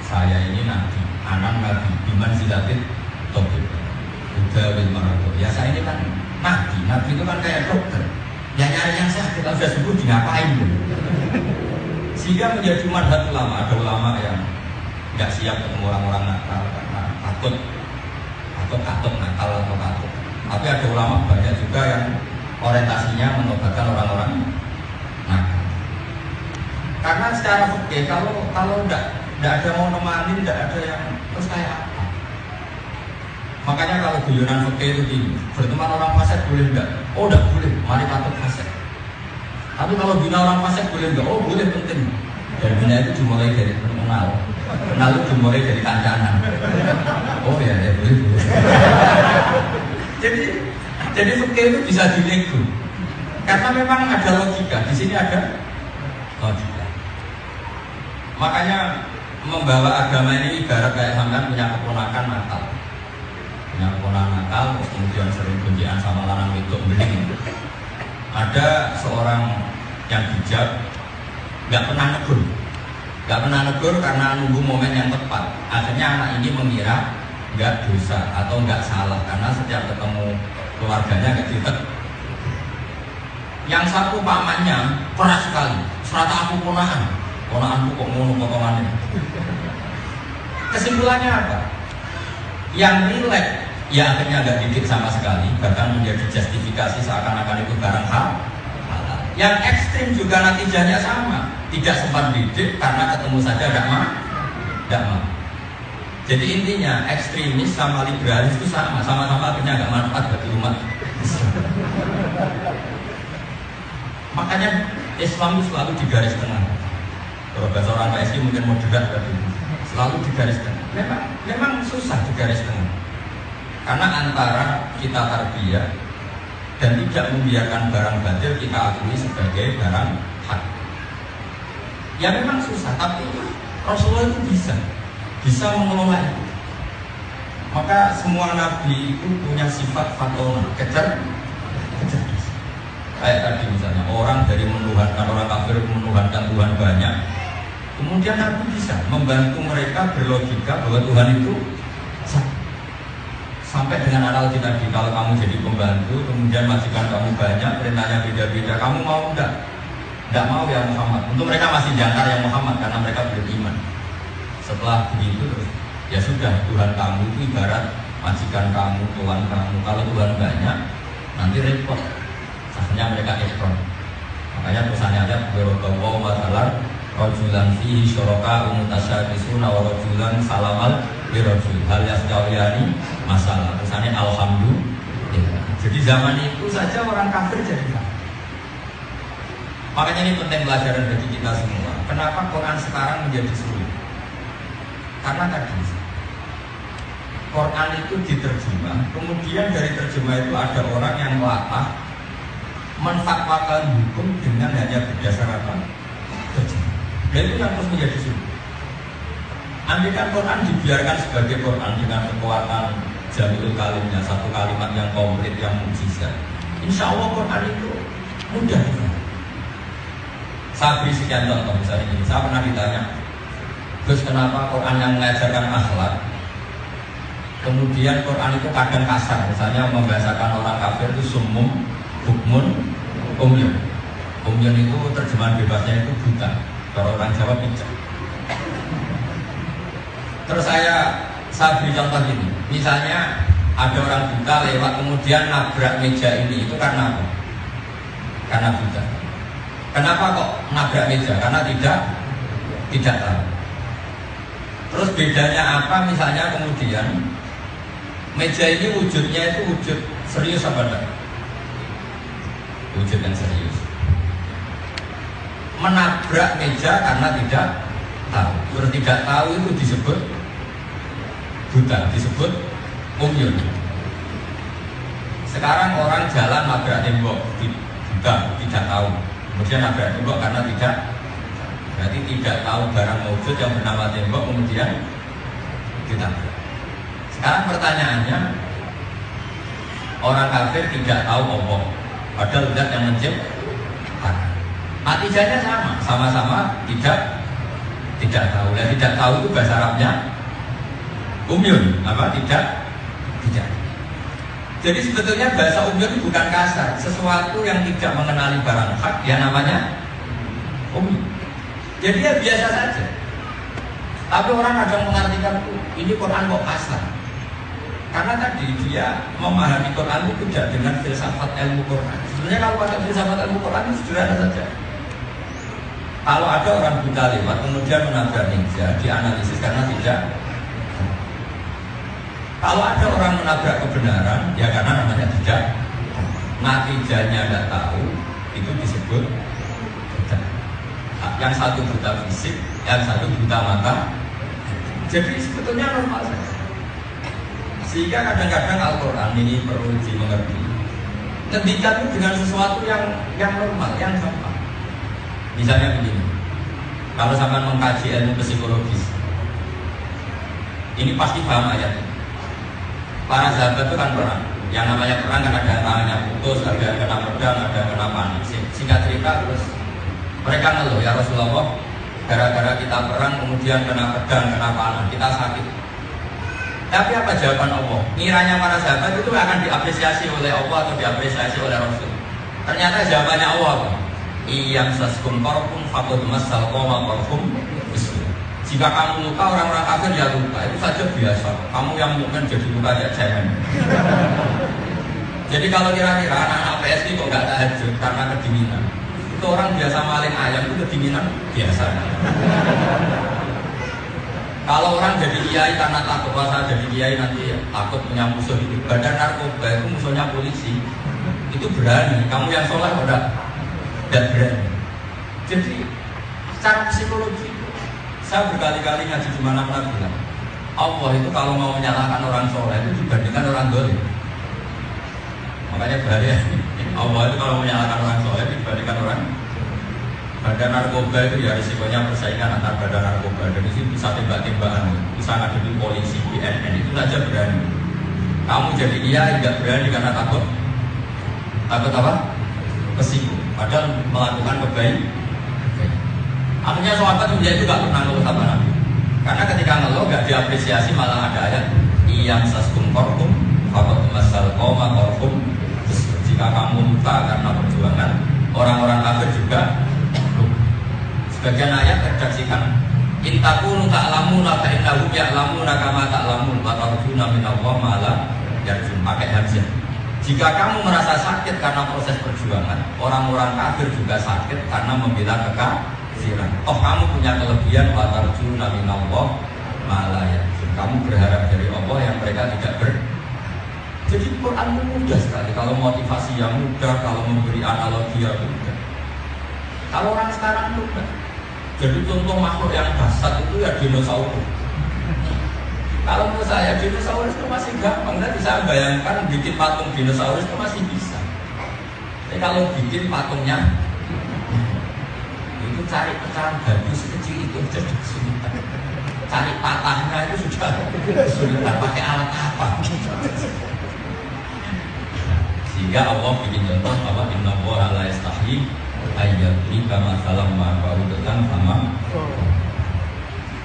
A: saya ini nabi, anak nabi, biman silatit topik, udah wilmaroto. Ya saya ini kan nabi, nabi itu kan kayak dokter, yang nyari yang sakit, kalau sudah sembuh, ngapain? Sehingga menjadi manhaj ulama, ada ulama yang nggak siap ketemu orang-orang nakal karena takut nakal atau takut. Tapi ada ulama banyak juga yang orientasinya menobatkan orang-orang nakal. Karena secara fikih kalau tidak ada mau nemanin, tidak ada yang terus kayak apa? Makanya kalau guyonan fikih itu gini, berteman orang fasik boleh enggak? Oh enggak boleh, mari patut fasik. Tapi kalau bina orang fasik boleh enggak? Oh boleh, penting. Dan bina itu dimulai dari kenal itu dimulai dari kancanan. Oh ya boleh. Jadi fikih itu bisa dinego. Karena memang ada logika. Di sini ada logika. Makanya membawa agama ini ibarat kayak sampean punya keponakan nakal. Punya keponakan nakal, kemudian sering benjian sama lanang itu bening. Ada seorang yang bijak, nggak pernah negur karena nunggu momen yang tepat. Akhirnya anak ini mengira nggak dosa atau nggak salah karena setiap ketemu keluarganya nggak ditek. Yang satu pamannya keras sekali, serata aku ponakanku kok ngono potongannya. Kesimpulannya apa? Yang rileks ya akhirnya nggak didik sama sekali, bahkan menjadi justifikasi seakan-akan itu barang halal. Yang ekstrim juga natijanya sama, tidak sempat didik karena ketemu saja tidak mau. Jadi intinya ekstremis sama liberalis itu sama-sama akhirnya nggak manfaat bagi umat. Makanya Islam itu selalu di garis tengah. Kalau bahasa orang PSI mungkin moderat tapi selalu di garis tengah. Memang susah di garis tengah. Karena antara kita tarbiyah dan tidak membiarkan barang batil kita akui sebagai barang hak. Ya memang susah, tapi Rasulullah itu bisa mengelola itu. Maka semua nabi itu punya sifat fatona, kecerdasan. Kayak tadi misalnya orang dari menuhankan orang kafir menuhankan Tuhan banyak, kemudian Nabi bisa membantu mereka berlogika bahwa Tuhan itu satu. Sampai dengan analogi tadi, kalau kamu jadi pembantu, kemudian majikan kamu banyak, perintahnya beda-beda, kamu mau enggak? Enggak mau ya Muhammad. Untuk mereka masih jangkar yang Muhammad karena mereka belum iman. Setelah begitu terus, ya sudah, Tuhan kamu itu ibarat majikan kamu, Tuhan kamu. Kalau Tuhan banyak, nanti repot. Akhirnya mereka ekspor. Makanya pesannya ada Berotawa masalah rojulan fihi syuraka umutasyabisuna wa rojulan salamal birojul hal yasjawiyani masalah. Pesannya alhamdulillah. Jadi zaman itu saja orang kafir jadi kafir. Makanya ini penting pelajaran bagi kita semua. Kenapa Quran sekarang menjadi sulit? Karena tadi Quran itu diterjemah, kemudian dari terjemah itu ada orang yang latah menfatwakan hukum dengan hanya berdasarkan terjemah. Dan itu yang terus menjadi sulit. Andaikan Quran dibiarkan sebagai Quran dengan kekuatan jamil kalimnya, satu kalimat yang komplit, yang mukjizat, insya Allah Quran itu mudah. Saya beri sekian contoh misalnya ini. Saya pernah ditanya, terus kenapa Quran yang mengajarkan akhlak, kemudian Quran itu kadang kasar, misalnya membahasakan orang kafir itu sumum, hukmun, umyun. Umyun itu terjemahan bebasnya itu buta. Kalau orang Jawa pijak. Terus saya beri contoh gini. Misalnya ada orang buta lewat kemudian nabrak meja ini, itu karena apa? Karena buta. Kenapa kok nabrak meja? Karena tidak tahu. Terus bedanya apa? Misalnya kemudian meja ini wujudnya itu wujud serius apa enggak? Wujud yang serius. Menabrak meja karena tidak tahu. Terus tidak tahu itu disebut buta, disebut umyun. Sekarang orang jalan nabrak tembok, buta, tidak tahu. Kemudian nabrak tembok karena tidak, berarti tidak tahu barang wujud yang bernama tembok, kemudian ditabrak. Sekarang pertanyaannya, Orang kafir tidak tahu Allah, padahal zat yang menciptakan. Natijahnya sama-sama tidak tahu. Dan tidak tahu itu bahasa Arabnya umyun, tidak. Jadi sebetulnya bahasa umyun bukan kasar, sesuatu yang tidak mengenali barang hak, ya namanya umyun. Jadi ya biasa saja. Tapi orang kadang mengartikan ini Quran kok kasar. Karena tadi dia memahami Quran itu tidak dengan filsafat ilmu Quran. Sebenarnya kalau pada filsafat ilmu Quran itu sederhana saja. Kalau ada orang buta lewat kemudian menabrak ninja, dianalisis karena tidak. Kalau ada orang menabrak kebenaran, ya karena namanya tidak. Natijahnya tidak tahu, itu disebut buta. Yang satu buta fisik, yang satu buta mata. Jadi sebetulnya normal saja. Sehingga kadang-kadang Al-Quran ini perlu dimengerti. Ngendikan dengan sesuatu yang normal, yang gampang. Misalnya begini, kalau sampai mengkaji ilmu psikologis, ini pasti paham ayat ini. Para sahabat itu kan perang. Yang namanya perang kan ada tangannya putus, ada yang kena pedang, ada yang kena panah. Singkat cerita terus mereka ngeluh, ya Rasulullah, gara-gara kita perang kemudian kena pedang, kena panah, kita sakit. Tapi apa jawaban Allah? Kiranya para sahabat itu akan diapresiasi oleh Allah atau diapresiasi oleh Rasul. Ternyata jawabannya Allah apa? Iyam saskum korkum fakut masal koma korkum. Jika kamu luka, orang-orang kafir ya luka, itu saja biasa. Kamu yang mungkin jadi luka ya jangan. Jadi kalau kira-kira anak-anak PSD kok nggak tahajud karena kedinginan, itu orang biasa maling ayam itu kedinginan biasa. Kalau orang jadi kiai karena takut puasa jadi kiai nanti takut punya musuh itu. Badan narkoba itu musuhnya polisi, itu berani. Kamu yang soleh udah berani. Jadi secara psikologi saya berkali-kali ngaji di mana-mana bilang Allah itu kalau mau menyalahkan orang soleh itu dibandingkan orang dolim. Makanya bahaya. Allah itu kalau menyalahkan orang soleh dibandingkan orang. Badan narkoba itu ya risikonya persaingan antar badan narkoba. Dan itu bisa tembak-tembakan, bisa ngademin polisi, BNN, itu saja berani. Kamu jadi iya tidak berani karena takut apa? Resiko. Padahal melakukan kebaikan. Artinya sahabat dia itu gak pernah ngeluh sama Nabi. Karena ketika ngeluh gak diapresiasi malah ada ayat iyam saskum korkum fakut masal koma korkum. Jika kamu luka karena perjuangan, orang-orang kafir juga. Sebagian ayat redaksikan intakunu ta'lamuna fa'innahum ya'lamuna kama ta'lamun wa tarjuna minallah ma la yarjun, pakai hamzah. Jika kamu merasa sakit karena proses perjuangan, orang-orang kafir juga sakit karena membela kekafiran. Oh, kamu punya kelebihan wa tarjuna minallah ma la yarjun. Kamu berharap dari Allah yang mereka tidak ber. Jadi Quran mudah sekali kalau motivasi yang mudah, kalau memberi analogi yang mudah. Kalau orang sekarang mudah. Jadi contoh makhluk yang dasar itu ya dinosaurus. Kalau menurut saya dinosaurus itu masih gampang. Nanti saya bayangkan bikin patung dinosaurus itu masih bisa. Tapi kalau bikin patungnya itu cari pecahan batu sekecil itu jadi kesulitan. Cari patahnya itu sudah kesulitan. Pakai alat apa? Sehingga Allah bikin contoh bahwa Inna Allaha la yastahi ayat ini kama salam baru datang sama.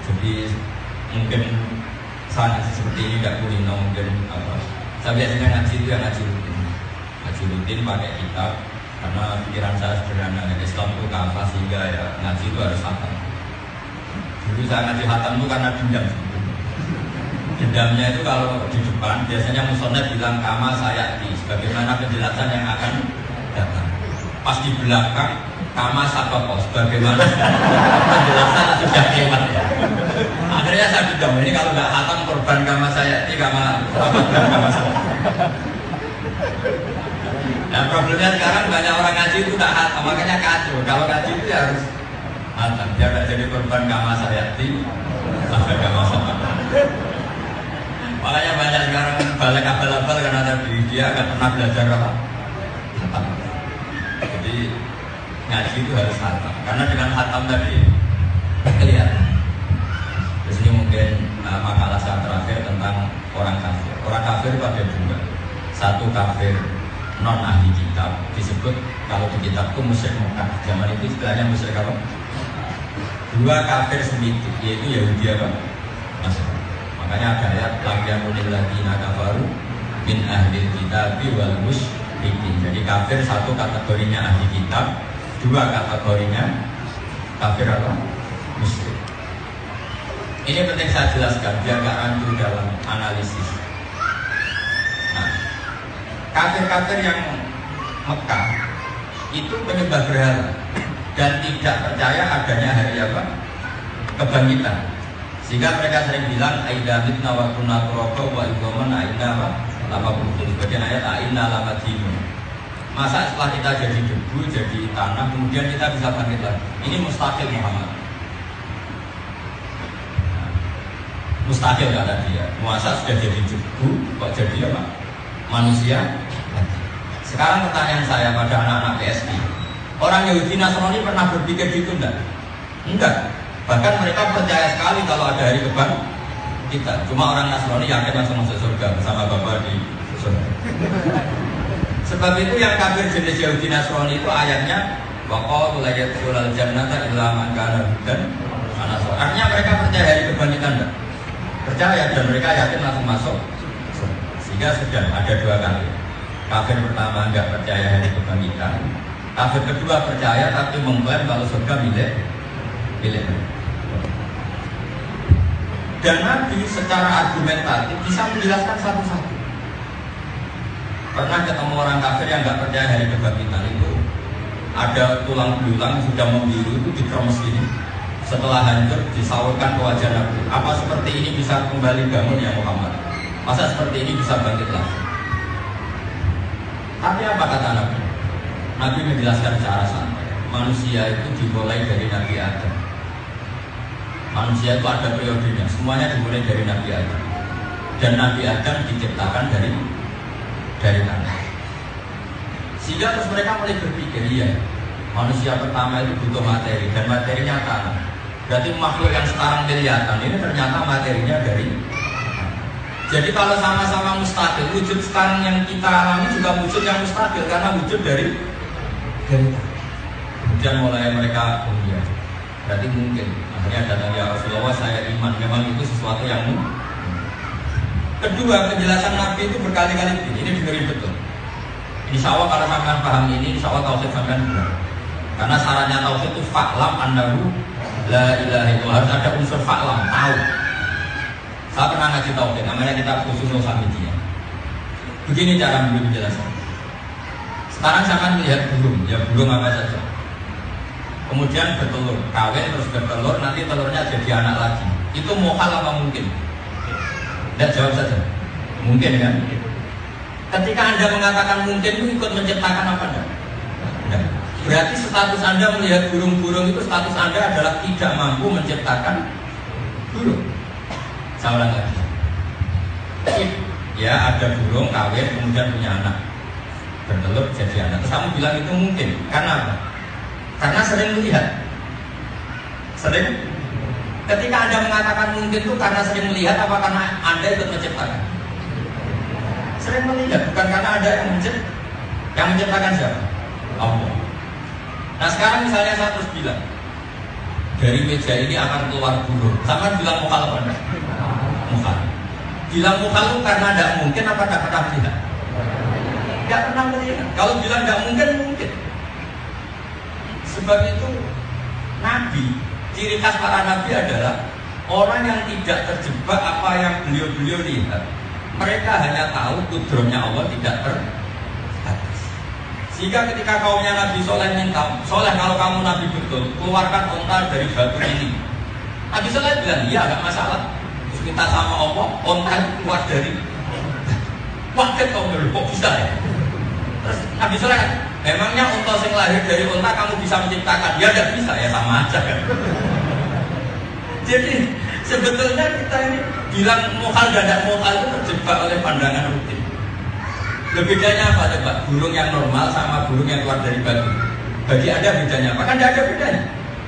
A: Jadi mungkin saya seperti ini tidak kulino mungkin apa. Saya biasanya ngaji itu ya ngaji rutin pakai kitab karena pikiran saya sederhana. Islam itu apa sehingga ya ngaji itu harus hatam. Dulu saya ngaji hatam itu karena dendam. Dendamnya itu kalau di depan biasanya musonnya bilang kama saya di sebagaimana penjelasan yang akan datang. Pas di belakang kama satokos bagaimana penjelasan sudah lewat ya. Akhirnya saya dendam ini kalau nggak hatam korban kama saya ini kama saya. Nah problemnya sekarang banyak orang ngaji itu tak hatam, makanya kacau. Kalau ngaji itu ya harus hatam biar tidak jadi korban kama saya sampai kama saya. Makanya banyak sekarang balik abal-abal karena tadi dia nggak pernah belajar apa hatam. Jadi ngaji itu harus hatam karena dengan hatam tadi kelihatan. Terus ini mungkin makalah saya terakhir tentang orang kafir. Orang kafir itu ada dua. Satu kafir non ahli kitab, disebut kalau di kitab itu musyrik Mekah. Zaman itu istilahnya musyrik apa? Dua kafir semitik, yaitu Yahudi apa? Nasrani. Makanya ada ayat lam yakunil ladzina kafaru min ahli kitab wal musyrikin. Jadi kafir satu kategorinya ahli kitab, dua kategorinya kafir apa? Musyrik. Ini penting saya jelaskan biar gak ragu dalam analisis. Nah, kafir-kafir yang Mekah itu penyembah berhala dan tidak percaya adanya hari apa? Kebangkitan. Sehingga mereka sering bilang aida mitna wa kunna turaba wa idzaman aina apa? Lama betul. Sebagian ayat aina lama dinu. Masa setelah kita jadi debu, jadi tanah, kemudian kita bisa bangkit lagi. Ini mustahil Muhammad. Mustahil kata dia. Masa sudah jadi debu, kok jadi apa? Manusia. Sekarang pertanyaan saya pada anak-anak PSI, orang Yahudi Nasrani pernah berpikir gitu enggak? Enggak. Bahkan mereka percaya sekali kalau ada hari kebangkitan. Cuma orang Nasrani yakin langsung masuk surga bersama Bapak di surga. Sebab itu yang kafir jenis Yahudi Nasrani itu ayatnya waqalu la yadkhulul jannata illa man kana hudan. Artinya mereka percaya hari kebangkitan enggak? Percaya dan mereka yakin langsung masuk. Sehingga sudah ada dua kali. Kafir pertama enggak percaya hari kebangkitan. Kafir kedua percaya tapi mengklaim kalau surga milik. Dan Nabi secara argumentatif bisa menjelaskan satu-satu. Pernah ketemu orang kafir yang enggak percaya hari kebangkitan itu, ada tulang belulang sudah membiru itu dikremes ini. Setelah hancur disaurkan ke wajah Nabi. Apa seperti ini bisa kembali bangun ya Muhammad? Masa seperti ini bisa bangkit lagi? Tapi apa kata Nabi? Nabi menjelaskan secara santai. Manusia itu dimulai dari Nabi Adam. Manusia itu ada periodenya. Semuanya dimulai dari Nabi Adam. Dan Nabi Adam diciptakan dari tanah. Sehingga terus mereka mulai berpikir, iya, manusia pertama itu butuh materi dan materinya tanah. Berarti makhluk yang sekarang kelihatan ini ternyata materinya dari. Jadi kalau sama-sama mustahil, wujud sekarang yang kita alami juga wujud yang mustahil karena wujud dari. Kemudian mulai mereka, oh iya, berarti mungkin. Akhirnya datang ya Rasulullah, saya iman memang itu sesuatu yang mungkin. Kedua, penjelasan Nabi itu berkali-kali ini dengerin betul. Insya Allah kalau sampean paham ini, insya Allah tauhid sampean benar. Karena syaratnya tauhid itu fa'lam annahu la ilaha illallah, harus ada unsur fa'lam, tahu. Saya pernah ngaji tauhid, namanya kita khusus Hamidiyah. Begini cara beliau menjelaskan. Sekarang sampean melihat burung, ya burung apa saja. Kemudian bertelur, kawin terus bertelur, nanti telurnya jadi anak lagi. Itu muhal apa mungkin? Tidak, jawab saja. Mungkin kan? Ketika Anda mengatakan mungkin itu ikut menciptakan apa enggak? Enggak. Berarti status Anda melihat burung-burung itu status Anda adalah tidak mampu menciptakan burung. Saya ulang lagi. Ya ada burung kawin kemudian punya anak, bertelur jadi anak. Terus kamu bilang itu mungkin? Karena apa? Karena sering melihat. Sering. Ketika Anda mengatakan mungkin itu karena sering melihat apa karena Anda ikut menciptakan? Sering melihat, bukan karena ada yang menciptakan siapa? Allah. Nah sekarang misalnya saya terus bilang dari meja ini akan keluar burung. Sama bilang mukhal apa enggak? Mukhal. Bilang mukhal itu karena tidak mungkin apa tidak pernah melihat? Tidak pernah melihat. Kalau bilang tidak mungkin, mungkin. Sebab itu Nabi, ciri khas para Nabi adalah orang yang tidak terjebak apa yang beliau-beliau lihat. Mereka hanya tahu kudrohnya Allah tidak terbatas. Sehingga ketika kaumnya Nabi Soleh minta, Soleh kalau kamu Nabi betul, keluarkan onta dari batu ini. Nabi Soleh bilang, iya gak masalah. Terus minta sama Allah, onta keluar dari. Waket kamu dulu, kok bisa ya? Terus Nabi Soleh kan, memangnya onta yang lahir dari onta kamu bisa menciptakan? Ya gak bisa, ya sama aja kan. Jadi sebetulnya kita ini bilang mukhal dan tidak mukhal itu terjebak oleh pandangan rutin. Bedanya apa coba? Burung yang normal sama burung yang keluar dari batu. Bagi Anda bedanya apa? Kan tidak ada bedanya.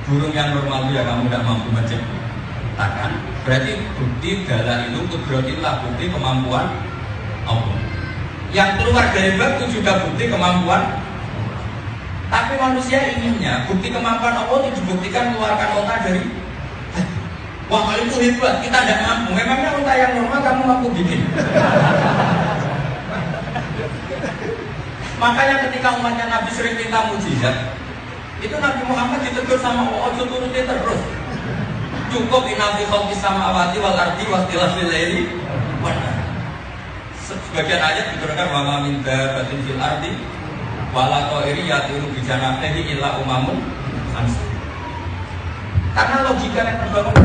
A: Burung yang normal itu ya kamu tidak mampu menciptakan. Berarti bukti dalam itu kudrotillah, bukti kemampuan Allah. Yang keluar dari batu juga bukti kemampuan. Tapi manusia inginnya bukti kemampuan Allah itu dibuktikan keluarkan unta dari batu. Wah kalau itu hebat, kita tidak mampu. Memangnya unta yang normal kamu mampu bikin? Makanya ketika umatnya Nabi sering minta mujizat, itu Nabi Muhammad ditegur sama Allah, ojo turuti terus. Cukup inafi khalqis samawati wal ardi wastilafil laili wan nahar. Sebagian ayat diturunkan wa ma min dabbatin fil ardi wala ta'iri yatiru bi janahihi illa umamun amsal. Karena logika yang terbangun,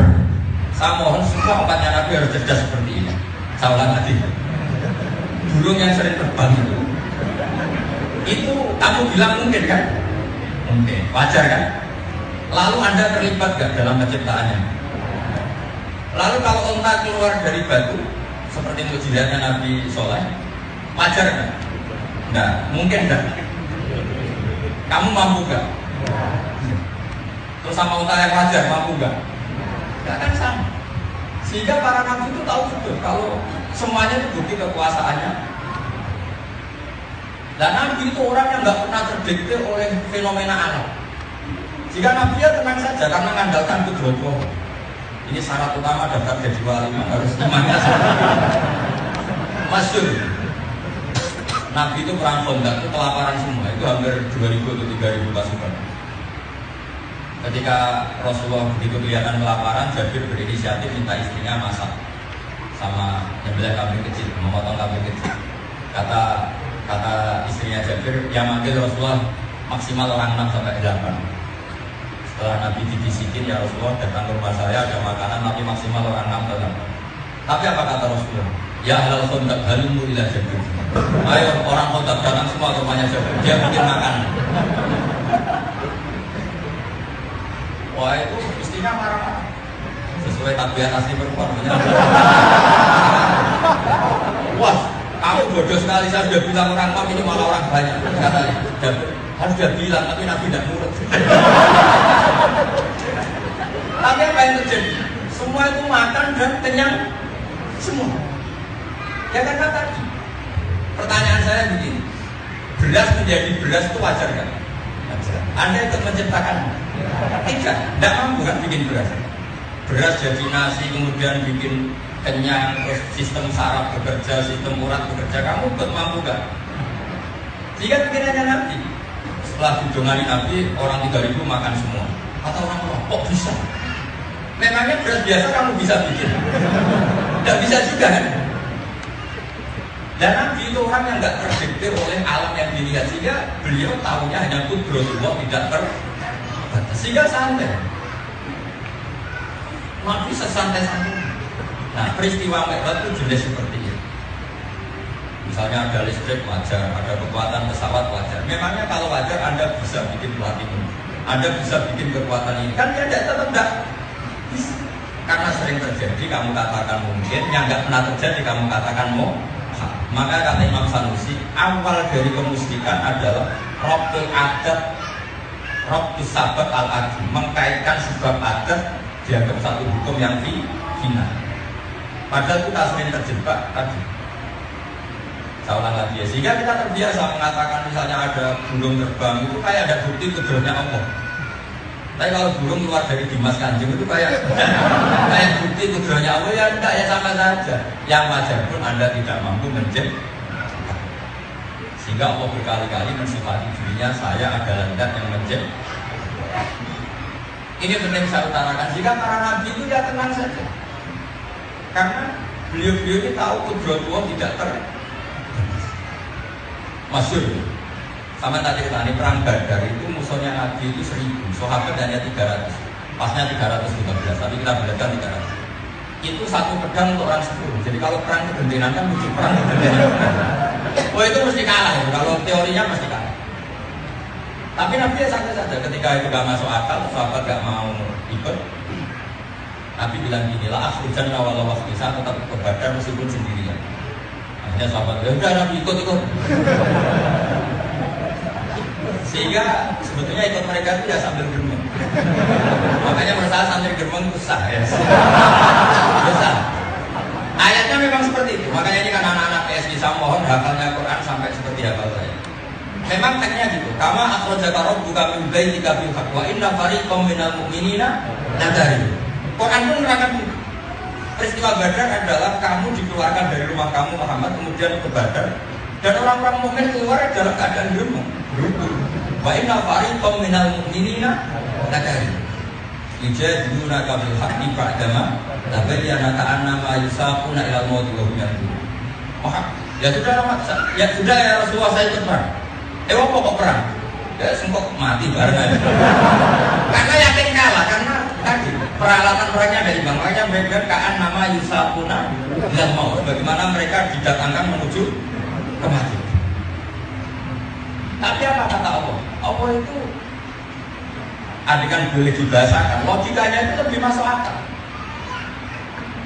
A: saya mohon semua umatnya Nabi harus cerdas seperti ini. Saya ulang lagi. Burung yang sering terbang itu kamu bilang mungkin kan? Mungkin, wajar kan? Lalu Anda terlibat gak dalam penciptaannya? Lalu kalau unta keluar dari batu seperti mujizatnya Nabi Soleh, wajar gak? Enggak, mungkin enggak. Kamu mampu gak? Terus sama unta yang wajar mampu gak? Gak kan sama. Sehingga para nabi itu tahu betul kalau semuanya itu bukti kekuasaannya. Dan Nabi itu orang yang nggak pernah terdikte oleh fenomena alam. Jika Nabi ya tenang saja karena mengandalkan kudroto. Ini syarat utama daftar jadi wali harus imannya. Masyhur. Nabi itu perang Khandaq itu kelaparan semua. Itu hampir 2.000 atau 3.000 pasukan. Ketika Rasulullah begitu kelihatan kelaparan, Jabir berinisiatif minta istrinya masak sama nyembelih kambing kecil, memotong kambing kecil. Kata istrinya Jabir, yang manggil Rasulullah maksimal orang 6 sampai 8. Setelah Nabi dibisikin, ya Rasulullah datang ke rumah saya ada makanan, tapi maksimal orang 6 sampai 8. Tapi apa kata Rasulullah? Ya ahlal Khandaq halumu ila Jabir. Ayo orang Khandaq datang semua ke rumahnya Jabir, dia bikin makanan. Wah itu istrinya marah-marah. Sesuai tabiat asli perempuan. Wah, kamu bodoh sekali, saya sudah bilang orang mam ini malah orang banyak. Katanya, harus sudah bilang, tapi Nabi tidak nurut. Tapi apa yang terjadi? Semua itu makan dan kenyang semua. Ya karena tadi, pertanyaan saya begini, beras menjadi beras itu wajar kan? Anda ikut menciptakan? Tidak mampu kan bikin beras. Beras jadi nasi, kemudian bikin kenyang, terus sistem saraf bekerja, sistem urat bekerja, kamu ikut mampu gak? Jika pikirannya Nabi, setelah didongani Nabi, orang 3.000 makan semua. Kata orang tua, kok bisa? Memangnya beras biasa kamu bisa bikin? Tidak bisa juga kan? Dan Nabi itu orang yang gak terdikte oleh alam yang dilihat, sehingga beliau tahunya hanya kudratullah tidak terbatas, sehingga santai. Nabi sesantai-santai. Nah, peristiwa Mi'raj itu jelas seperti ini. Misalnya ada listrik wajar, ada kekuatan pesawat wajar. Memangnya kalau wajar Anda bisa bikin platinum, Anda bisa bikin kekuatan ini, kan ya tetap tidak bisa. Karena sering terjadi kamu katakan mungkin, yang nggak pernah terjadi kamu katakan mau. Maka kata Imam Sanusi, awal dari kemusyrikan adalah Rabtul adat, Rabtus sabat al-adi, mengkaitkan sebab adat dianggap satu hukum yang final. Padahal kita sering terjebak tadi. Saya ulang lagi ya, sehingga kita terbiasa mengatakan misalnya ada burung terbang itu kayak ada bukti kudratnya Allah. Tapi kalau burung keluar dari Dimas Kanjeng itu kayak bukti kudratnya Allah, ya enggak, ya sama saja. Yang wajar pun Anda tidak mampu menciptakan. Sehingga Allah berkali-kali mensifati dirinya, saya adalah zat yang menciptakan. Ini penting saya utarakan. Jika para nabi itu ya tenang saja. Karena beliau-beliau ini tahu kudratullah tidak masyhur. Sama tadi kita ini perang Badar itu musuhnya Nabi itu 1.000, sahabat hanya 300. Pasnya 315, tapi kita belajar 300. Itu satu pedang untuk orang 10. Jadi kalau perang kegentingan kan lucu perang kegentingan. Oh itu mesti kalah ya. Kalau teorinya mesti kalah. Tapi Nabi ya santai saja. Ketika itu gak masuk akal, sahabat gak mau ikut. Nabi bilang gini, la akhrujan walau bisa tetap ke Badar meskipun sendirian. Akhirnya sahabat bilang, udah Nabi ikut. Sehingga sebetulnya ikut mereka itu ya sambil geremeng. Makanya berusaha sambil geremeng itu sah ya. Sah. Ayatnya memang seperti itu. Makanya ini kan anak-anak PSD saya mohon hafalnya Quran siapa saya. Memang teksnya gitu. Kama akhrajaka rabbuka min baitika bil haqq wa inna fariqam minal mu'minina lakariun. Quran pun menerangkan itu. Peristiwa Badar adalah kamu dikeluarkan dari rumah kamu Muhammad kemudian ke Badar dan orang-orang mukmin keluar dalam keadaan beruntung. Wa inna fariqam minal mu'minina lakariun. Yujadilunaka bil haqqi ba'dama tabayyana ka'annama yusaquna ilal mauti wa hum yanzurun. Ya sudah ya Rasulullah, saya ikut perang. Apa kok perang? Ya sengkok mati bareng aja. Karena yakin kalah, karena tadi peralatan perangnya ada imbang. Makanya mereka ka'annama yusaquna ilal maut. Bagaimana mereka didatangkan menuju kematian. Tapi apa kata Allah? Allah itu adegan boleh dibahasakan, logikanya itu lebih masuk akal.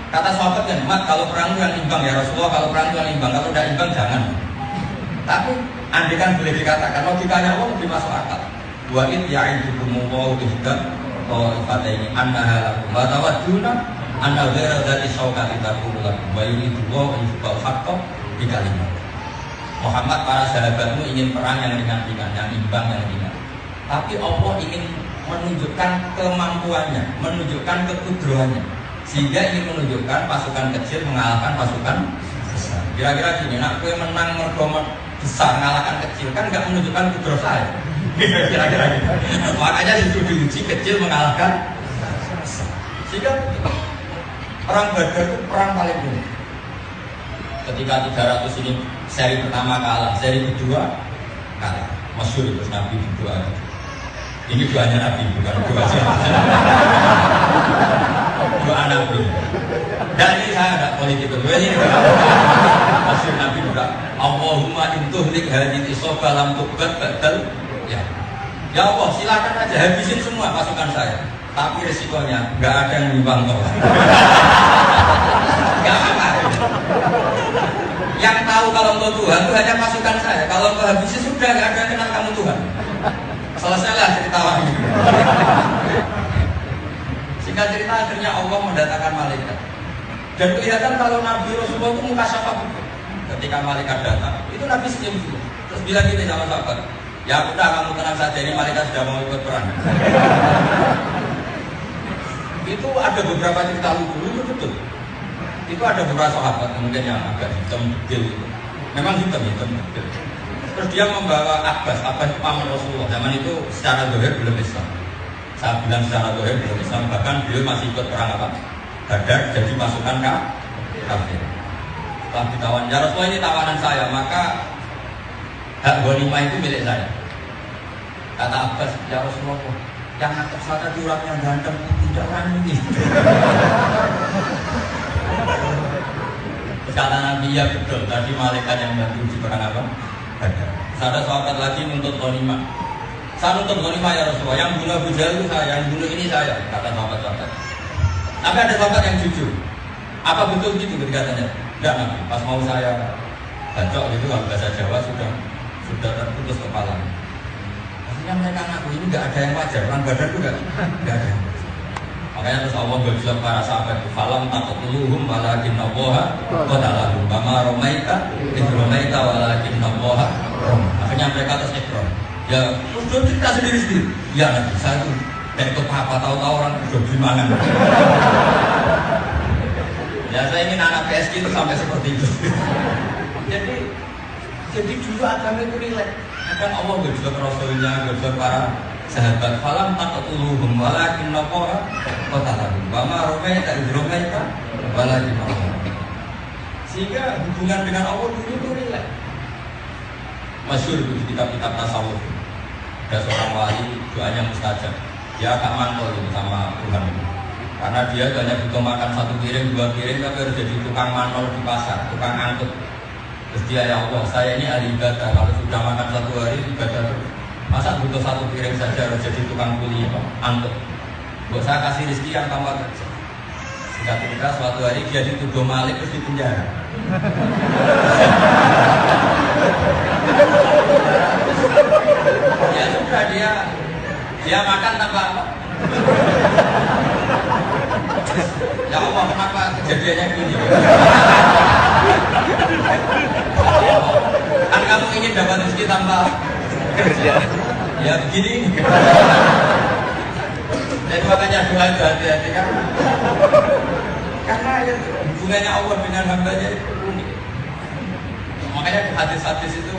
A: Kata sahabat kan, Mat, kalau perang itu yang imbang ya Rasulullah, kalau perang itu yang imbang, kalau tidak imbang jangan. Tapi adegan boleh dikatakan, logikanya Allah lebih masuk akal. Wa id ya'idukumullahu ihda ta'ifataini annaha lakum wa tawadduna anna ghayra dzati syauqati takunu lakum wa yuridullahu an yuqal haqqa bi kalimat. Muhammad, para sahabatmu ingin perang yang ringan-ringan, yang imbang, yang ringan. Tapi Allah ingin menunjukkan kemampuannya, menunjukkan kekudrohannya, sehingga ingin menunjukkan pasukan kecil mengalahkan pasukan besar. Kira-kira gini, nak kue menang mergo besar mengalahkan kecil, kan nggak menunjukkan kudro saya. Kira-kira gitu. Makanya itu diuji kecil mengalahkan besar. Sehingga perang Badar itu perang paling dulu. Ketika 300 ini seri pertama kalah, seri kedua kalah. Masyhur itu Nabi berdoa. Ini doanya Nabi, bukan doa siapa. Doa Nabi. Dan ini saya ada politik kedua ini. Masyhur Nabi juga. Allahumma intuhlik hadhihi sofa lam tuqbat badal. Ya Allah, silakan aja habisin semua pasukan saya. Tapi resikonya nggak ada yang nimbang kau. Nggak apa-apa. Yang tahu kalau engkau Tuhan itu hanya pasukan saya. Kalau engkau habisi sudah nggak ada yang kenal kamu Tuhan. Selesailah cerita ini. Singkat cerita akhirnya Allah mendatangkan malaikat. Dan kelihatan kalau Nabi Rasulullah itu muka syafa betul. Ketika malaikat datang, itu Nabi senyum dulu. Terus bilang gini sama sahabat, ya udah kamu tenang saja, ini malaikat sudah mau ikut perang. Itu ada beberapa cerita lucu betul. Itu ada beberapa sahabat mungkin yang agak hitam bedil itu. Memang hitam bedil. Terus dia membawa Abbas paman Rasulullah. Zaman itu secara dohir belum Islam. Saya bilang secara dohir belum Islam. Bahkan beliau masih ikut perang apa? Badar, jadi pasukan kafir. Setelah ditawan, ya Rasulullah ini tawanan saya, maka hak ghanimah itu milik saya. Kata Abbas, ya Rasulullah, yang atas sana curang yang ganteng tidak orang ini. Kata Nabi, ya betul, tadi malaikat yang bantu di perang apa? Ada sahabat lagi nuntut ghanimah. Saya nuntut ghanimah ya Rasulullah. Yang bunuh Abu Jahal itu saya, yang bunuh ini saya. Kata sahabat-sahabat. Tapi ada sahabat yang jujur. Apa betul gitu ketika tanya? Enggak Nabi. Pas mau saya bacok itu kalau bahasa Jawa sudah terputus kepala. Akhirnya mereka ngaku ini nggak ada yang wajar. Orang Badar itu nggak ada. Makanya terus Allah berbilang para sahabat falam taqtuluhum walakin Allah qatalahum kama romaita idromaita walakin Allah rom. Akhirnya mereka terus ikrar. Ya, terus cerita sendiri-sendiri. Ya Nabi, saya itu dari apa tahu-tahu orang udah gimana. Ya saya ingin anak PSG itu sampai seperti itu. Jadi dulu agama itu rileks. Kan Allah berbilang Rasulnya, berbilang para sahabat falam taqtuluhum walakin Allah qatalahum kama romaita idromaita walakin Allah. Sehingga hubungan dengan Allah dulu itu rileks. Masyhur di kitab-kitab tasawuf. Ada seorang wali doanya mustajab. Dia agak mantul sama Tuhan itu. Karena dia hanya butuh makan 1 piring, 2 piring, tapi harus jadi tukang manol di pasar, tukang angkut. Terus dia, ya Allah, saya ini ahli ibadah. Kalau sudah makan 1 hari ibadah terus. Masa butuh 1 piring saja harus jadi tukang kuli angkut. Buat saya kasih rezeki yang tambah kerja. Singkat cerita suatu hari dia dituduh malik terus dipenjara. Ya sudah dia makan tanpa apa? Ya Allah, kenapa kejadiannya gini? Kan kamu ingin dapat rezeki tanpa kerja, ya begini. Jadi makanya doa itu hati-hati kan. Karena ya, hubungannya Allah dengan hambanya itu unik. Makanya di hadis-hadis itu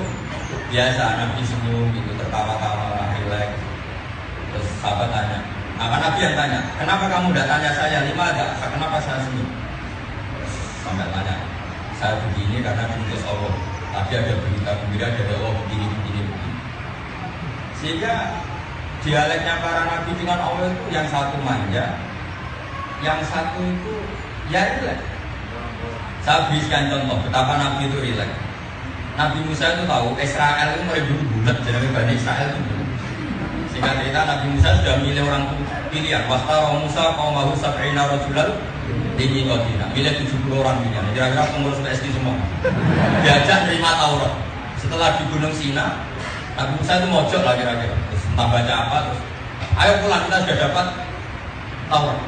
A: biasa Nabi senyum gitu, tertawa-tawa, relax. Terus sahabat tanya, Nabi yang tanya, kenapa kamu tidak tanya saya 5 ada? Kenapa saya senyum? Sampai tanya, saya begini karena diutus Allah. Tapi ada berita gembira dari Allah begini. Sehingga dialeknya para nabi dengan Allah itu yang satu manja, yang satu itu ya relax. Saya berikan contoh betapa Nabi itu relax. Nabi Musa itu tahu Israel itu mereka bulat, jadi Bani Israel itu bulat. Singkat cerita Nabi Musa sudah milih orang pilihan. Wastara Musa qaumahu sab'ina rajulan di Qadina. Milih 70 orang pilihan. Kira-kira pengurus PSD semua. Diajak terima Taurat. Setelah di Gunung Sina, Nabi Musa itu mojok lah kira-kira. Terus entah baca apa terus. Ayo pulang kita sudah dapat Taurat.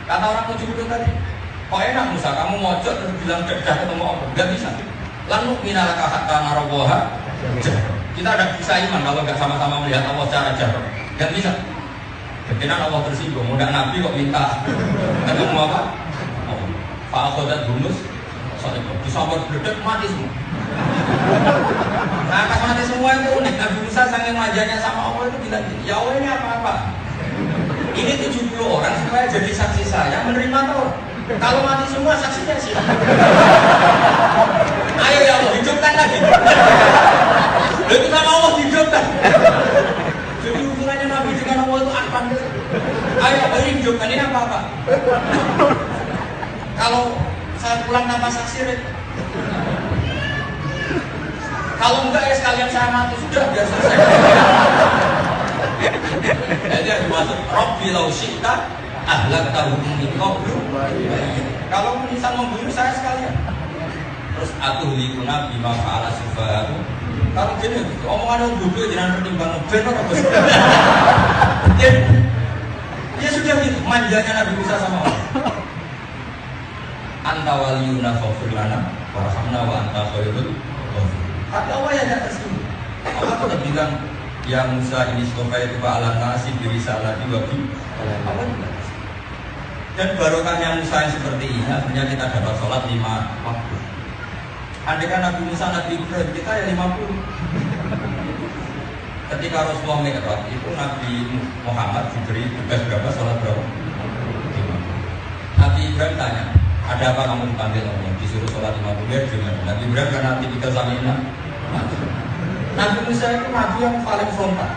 A: Kata orang 70 tadi, kok enak Musa, kamu mojok terus bilang sudah ketemu Allah. Gak bisa. Lalu minalaka hatta narawaha. Kita ada bisa iman kalau nggak sama-sama melihat Allah secara jarak. Gak bisa. Kemudian Allah tersinggung, mudah Nabi kok minta ketemu apa? Pak Akhodat Bunus, disambar berdek mati semua. Nah pas mati semua itu unik. Nabi Musa saking manjanya sama Allah itu bilang, ya Allah ini apa-apa? Ini 70 orang supaya jadi saksi saya menerima Taurat. Kalau mati semua saksinya siapa? Ayo ya Allah, hidupkan lagi. Itu sama Allah hidupkan. Jadi hubungannya Nabi dengan Allah itu apa? Ayo Allah hidupkan, ini apa-apa? Kalau saya pulang tanpa saksi, kalau enggak ya sekalian saya mati sudah biar selesai. Jadi yang dimaksud Rabbi lau syi'ta ahlaktahum min qablu. Kalau misal membunuh saya sekalian. Terus atuhlikuna bima fa'ala sufaha'u. Kalau gini, omongan orang bodoh jangan pertimbang benar apa sih? Ya sudah gitu, manjanya Nabi Musa sama Allah. Anta waliyuna faghfir lana warhamna wa anta khairul ghafirin. Tapi Allah ya tidak tersinggung. Allah tidak bilang ya Musa ini stofa itu ba'alan nasi biri salati wabi. Allah tidak tersinggung. Dan barokahnya Musa yang seperti ini akhirnya kita dapat sholat 5 waktu. Andaikan Nabi Musa, Nabi Ibrahim, kita ya 50. Ketika Rasulullah Mi'raj itu Nabi Muhammad diberi tugas berapa? Sholat berapa? 50. Nabi Ibrahim tanya, ada apa kamu dipanggil Allah? Disuruh sholat 50 ya gimana? Nabi Ibrahim karena tipikal samina. Nabi Musa itu Nabi yang paling frontal.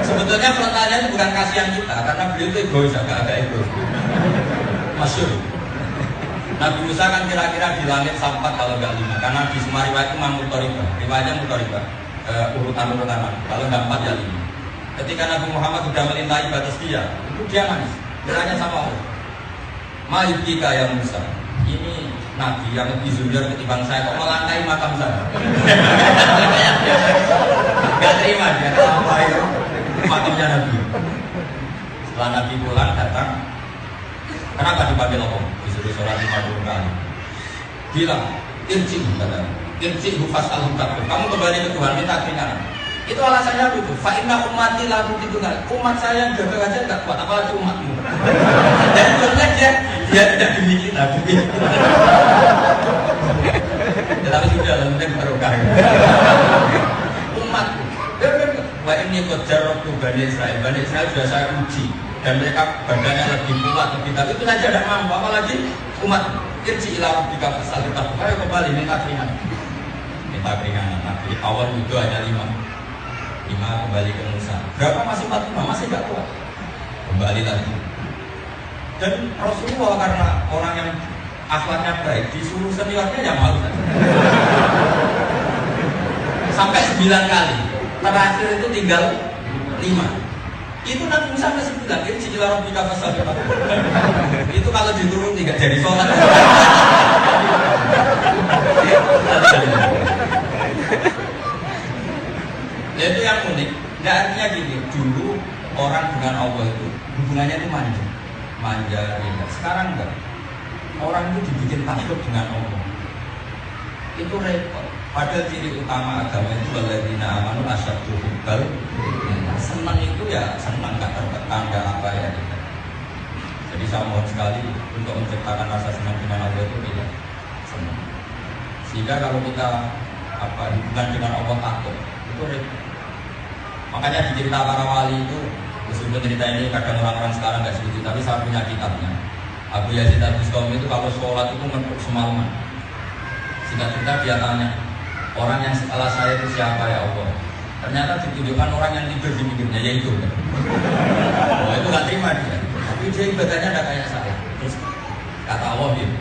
A: Sebetulnya frontalnya itu bukan kasihan kita, karena beliau itu egois, agak egois. Masyur. Nabi Musa kan kira-kira di langit sampat kalau nggak 5, karena di semua riwayat itu mutoribah. Riwayatnya mutoribah, urutan-urutan. Kalau nggak 4 ya 5. Ketika Nabi Muhammad sudah melintahi batas dia, itu dia nangis. Bertanya sama Allah, Ma'ibika ya Musa, ini Nabi yang lebih junior ketimbang saya, kok melantai makam saya? Gak terima dia, kenapa itu makamnya Nabi. Setelah Nabi pulang datang, kenapa dipanggil Allah? Disuruh sholat 50 kali. Bilang, irji hufas al-hukabur, kamu kembali ke Tuhan, minta keringanan. Itu alasannya begitu. Fa'inna ummati laku tidungan. Umat saya yang gagal aja nggak kuat, apalagi umatmu. Dan Tuhan aja dia tidak demi kita, demi kita. Ya, tapi sudah lah, mungkin barokah. Umatku. Wah ini kojarok tuh Bani Israel. Bani Israel sudah saya uji dan mereka badannya lebih kuat, lebih tapi itu saja tidak mampu, apalagi umat. Irji ila rabbika fas'al. Ayo kembali minta keringanan. Minta keringanan. Tapi awal itu hanya 5 kembali ke Musa. Berapa masih 45? Masih nggak kuat. Kembali lagi. Dan Rasulullah karena orang yang akhlaknya baik disuruh seniornya ya malu. Sampai 9 kali. Terakhir itu tinggal 5. Itu Nabi Musa masih bilang, ini cicilan Rabbika fasal. Itu kalau diturun tidak jadi sholat. Ya itu yang unik. Nggak artinya gini, dulu orang dengan Allah itu hubungannya itu manja ya. Sekarang enggak. Orang itu dibikin takut dengan Allah. Itu repot. Padahal ciri utama agama itu walladzina amanu asyaddu hubbal. Senang itu ya senang, nggak tertekan, nggak apa ya. Jadi saya mohon sekali untuk menciptakan rasa senang dengan Allah itu tidak senang. Sehingga kalau kita hubungan dengan Allah takut itu repot. Makanya di cerita para wali itu, meskipun cerita ini kadang orang-orang sekarang nggak setuju, tapi saya punya kitabnya. Abu Yazid Al-Bustami itu kalau sholat itu menurut semalaman. Singkat cerita dia tanya, orang yang setelah saya itu siapa ya Allah? Ternyata ditunjukkan orang yang tidur di pinggirnya, yaitu. Oh, itu nggak terima dia. Tapi dia ibadahnya tidak kayak saya. Terus kata Allah gitu,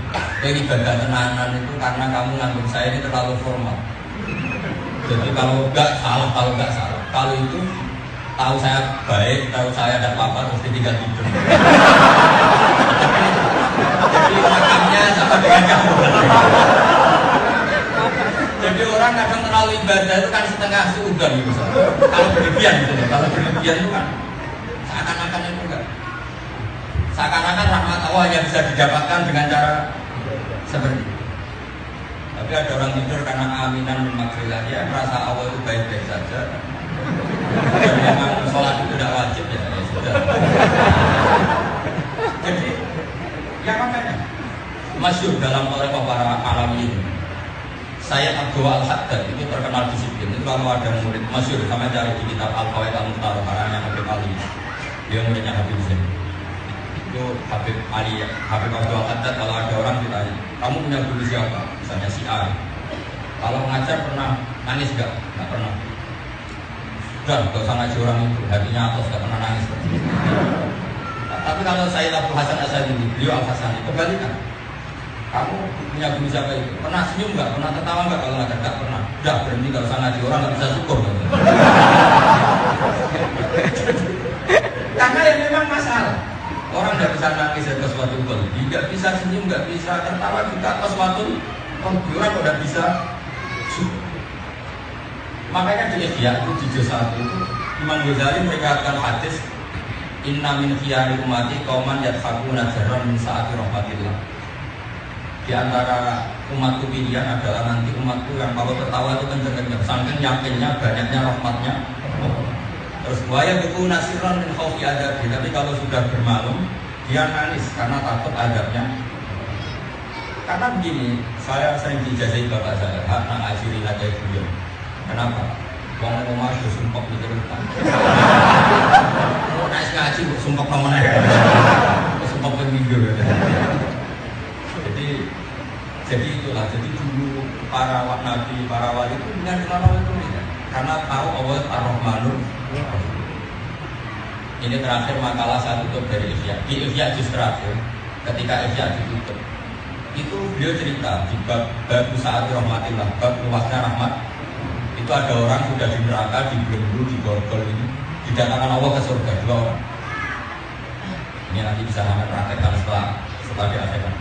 A: ibadah tenanan itu karena kamu nganggap saya ini terlalu formal. Jadi kalau nggak salah, kalau itu tahu saya baik, tahu saya ada apa-apa, terus ditinggal tidur. Jadi makamnya sama dengan kamu. Jadi orang kadang terlalu ibadah itu kan setengah suudzon gitu. Kalau berlebihan gitu, kalau berlebihan itu kan seakan-akan itu enggak. Seakan-akan rahmat Allah hanya bisa didapatkan dengan cara seperti itu. Tapi ada orang tidur karena aminan min makrillah, dia merasa Allah itu baik-baik saja. Dan memang sholat itu tidak wajib ya sudah. Jadi ya makanya masyhur dalam oleh para alamin. Saya Abdul Al-Haddad itu terkenal disiplin. Itu kalau ada murid masyhur, sama cari di kitab Al-Qawaid Al-Mukhtar karangnya Habib Ali. Dia muridnya Habib Zain. Itu Habib Ali, Habib Abdul Al-Haddad. Kalau ada orang ditanya, kamu punya guru siapa? Misalnya si A. Kalau ngajar pernah nangis enggak? Enggak pernah. Udah, gak usah ngaji orang itu, hatinya atas, gak pernah nangis. Tapi kalau saya Abu Hasan Asy'ari, beliau Al-Hasan, kebalikan. Kamu punya guru siapa itu? Pernah senyum nggak? Pernah tertawa nggak? Kalau nggak pernah. Udah berhenti, nggak usah ngaji, orang nggak bisa syukur. Karena yang memang masalah. Orang nggak bisa nangis atas suatu kolbi, nggak bisa senyum, nggak bisa tertawa juga atas suatu kolbi, orang udah bisa syukur. Makanya di Ihya itu di juz 1 itu Imam Ghazali meriwayatkan hadis inna min khiyari ummati qauman yadhakuna jarran min saati rahmatillah. Di antara umatku pilihan adalah nanti umatku yang kalau tertawa itu kenceng-kenceng, saking yakinnya banyaknya rahmatnya. Terus buaya buku nasiran min khaufi adabi, tapi kalau sudah bermalum dia nangis karena takut adabnya. Karena begini, saya sering dijajahi bapak saya, hak nak ajiri aja beliau. Kenapa? Wong omah wis sumpek mikir utang. Mau naik ngaji kok sumpek nomene. Sumpek peminggu. Jadi itulah, jadi dulu para nabi, para wali itu dengan Allah itu ya. Karena tahu Allah Ar-Rahmanur. Ini terakhir makalah saya tutup dari Ihya. Di Ihya juz terakhir, ketika Ihya ditutup, itu beliau cerita di bab saat rahmatillah, bab luasnya rahmat. Itu ada orang sudah di neraka, dibelenggu, diborgol ini, didatangkan Allah ke surga 2 orang. Ini nanti bisa kami praktekkan setelah diadakan.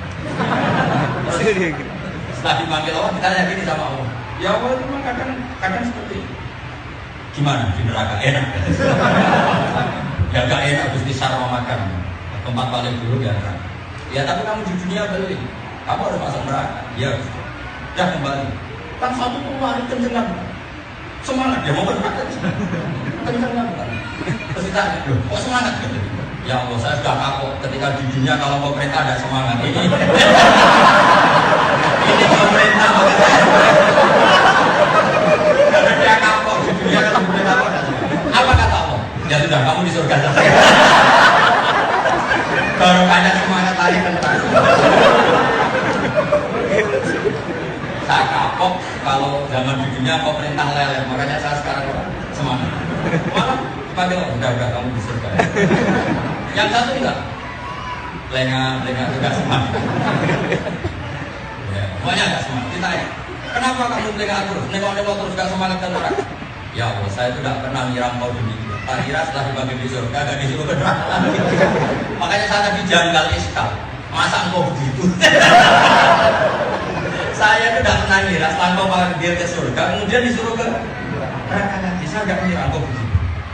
A: Setelah dipanggil Allah, kita yakin sama Allah. Ya Allah itu memang kadang seperti itu. Gimana di neraka? Enak. Ya gak enak, Gusti Sarwa makan. Tempat paling dulu ya neraka. Ya tapi kamu di dunia beli, kamu harus masuk neraka. Ya udah kembali. Kan satu keluar kencengan. Semangat dia mau berangkat. Kencengan. Terus kita kok semangat gitu. Ya Allah, saya sudah kapok ketika di dunia kalau pemerintah ada semangat ini. Ini pemerintah karena dia kapok di dunia kalau pemerintah ada semangat. Apa kata Allah? Ya sudah, kamu di surga saja. Baru banyak semangat lagi tentang. Saya kapok kalau zaman di dunia pemerintah leleh, makanya saya sekarang semangat. Malah dipanggil, udah kamu di surga. Yang satu enggak, lengah juga semangat. Ya, pokoknya enggak semangat. Ditanya, kenapa kamu lengah terus? Nengok terus enggak semangat dan neraka? Ya Allah, saya tidak pernah nyiram kau demikian. Tak kira setelah dipanggil di surga, enggak disuruh ke neraka. Makanya saya tadi janggal iskal. Masa engkau begitu? Saya itu tidak pernah ngira setelah engkau panggil ke surga, kemudian disuruh ke neraka lagi. Saya enggak ngira engkau begitu.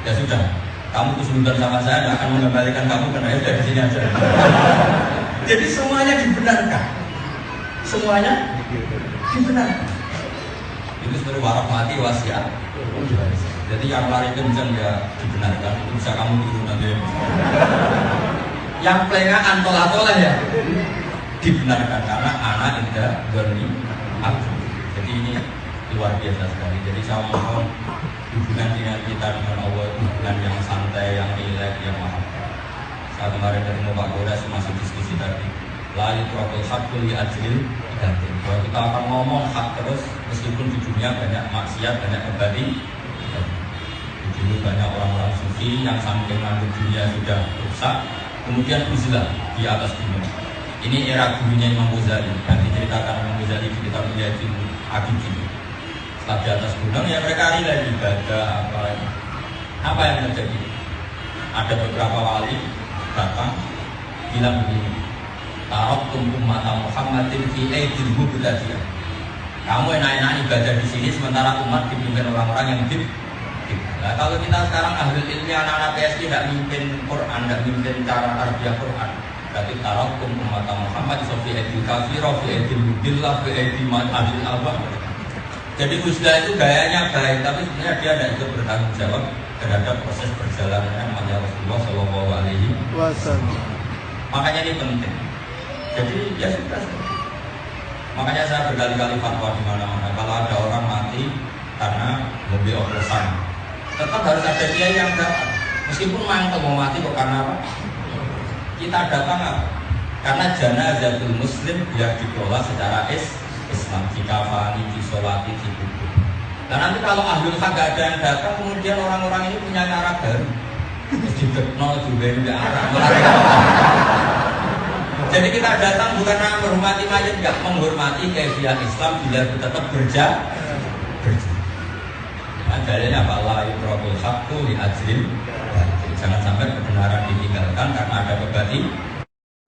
A: Ya sudah. Kamu kesulitan sama saya, tidak akan mengembalikan kamu ke neraka, dari sini aja. Jadi semuanya dibenarkan. Semuanya dibenarkan. Itu sebenarnya warahmati wasiat. Jadi yang lari kencang ya dibenarkan, itu bisa kamu tiru nanti. Yang pelengahan tolak-tolak ya dibenarkan karena anak indah goni aku. Jadi ini luar biasa sekali. Jadi saya mohon hubungan dengan kita dengan Allah itu hubungan yang santai, yang rileks, yang mahabbah. Saya kemarin ketemu Pak Godas masih diskusi tadi. La yutraqul haqqu li ajlil batil. Bahwa kita akan ngomong hak terus meskipun di dunia banyak maksiat, banyak kebali. Dulu banyak orang-orang sufi yang saking nganggep dunia sudah rusak, kemudian uzlah di atas gunung. Ini era gurunya Imam Ghazali yang diceritakan Imam Ghazali di kitab Minhajul Abidin. Setelah di atas gunung ya mereka rileks ibadah apa yang terjadi? Ada beberapa wali datang bilang begini, taraktum ummata Muhammadin fi aidil mubtadi'ah. Kamu enak-enak ibadah di sini sementara umat dipimpin orang-orang yang nah, kalau kita sekarang ahli ilmu anak-anak PSG tidak mimpin Quran, tidak mimpin cara tarbiyah Quran, berarti taraktum ummata Muhammad fi aidil kafirah, fi aidil mudillah, fi aidil adil abah. Jadi uzlah itu gayanya baik, tapi sebenarnya dia tidak ikut bertanggung jawab terhadap proses perjalanannya Muhammad Rasulullah Shallallahu Alaihi Wasallam. Makanya ini penting. Jadi ya sudah. Makanya saya berkali-kali fatwa di mana-mana. Kalau ada orang mati karena mobil oplosan, tetap harus ada dia yang datang. Meskipun mantel mau mati kok karena apa? Kita datang apa? Karena janazatul muslim biar dikelola secara Islam, jika fani, disolati, dikubur. Dan nanti kalau ahlul haq gak ada yang datang, kemudian orang-orang ini punya cara baru. Terus dibekno juga tidak arah. Jadi kita datang bukan menghormati mayat, enggak, menghormati keyakinan Islam bila tetap berjalan. Dalilnya apa? La yutraqul haqqu li ajlil. Jangan sampai kebenaran ditinggalkan karena ada kebatilan.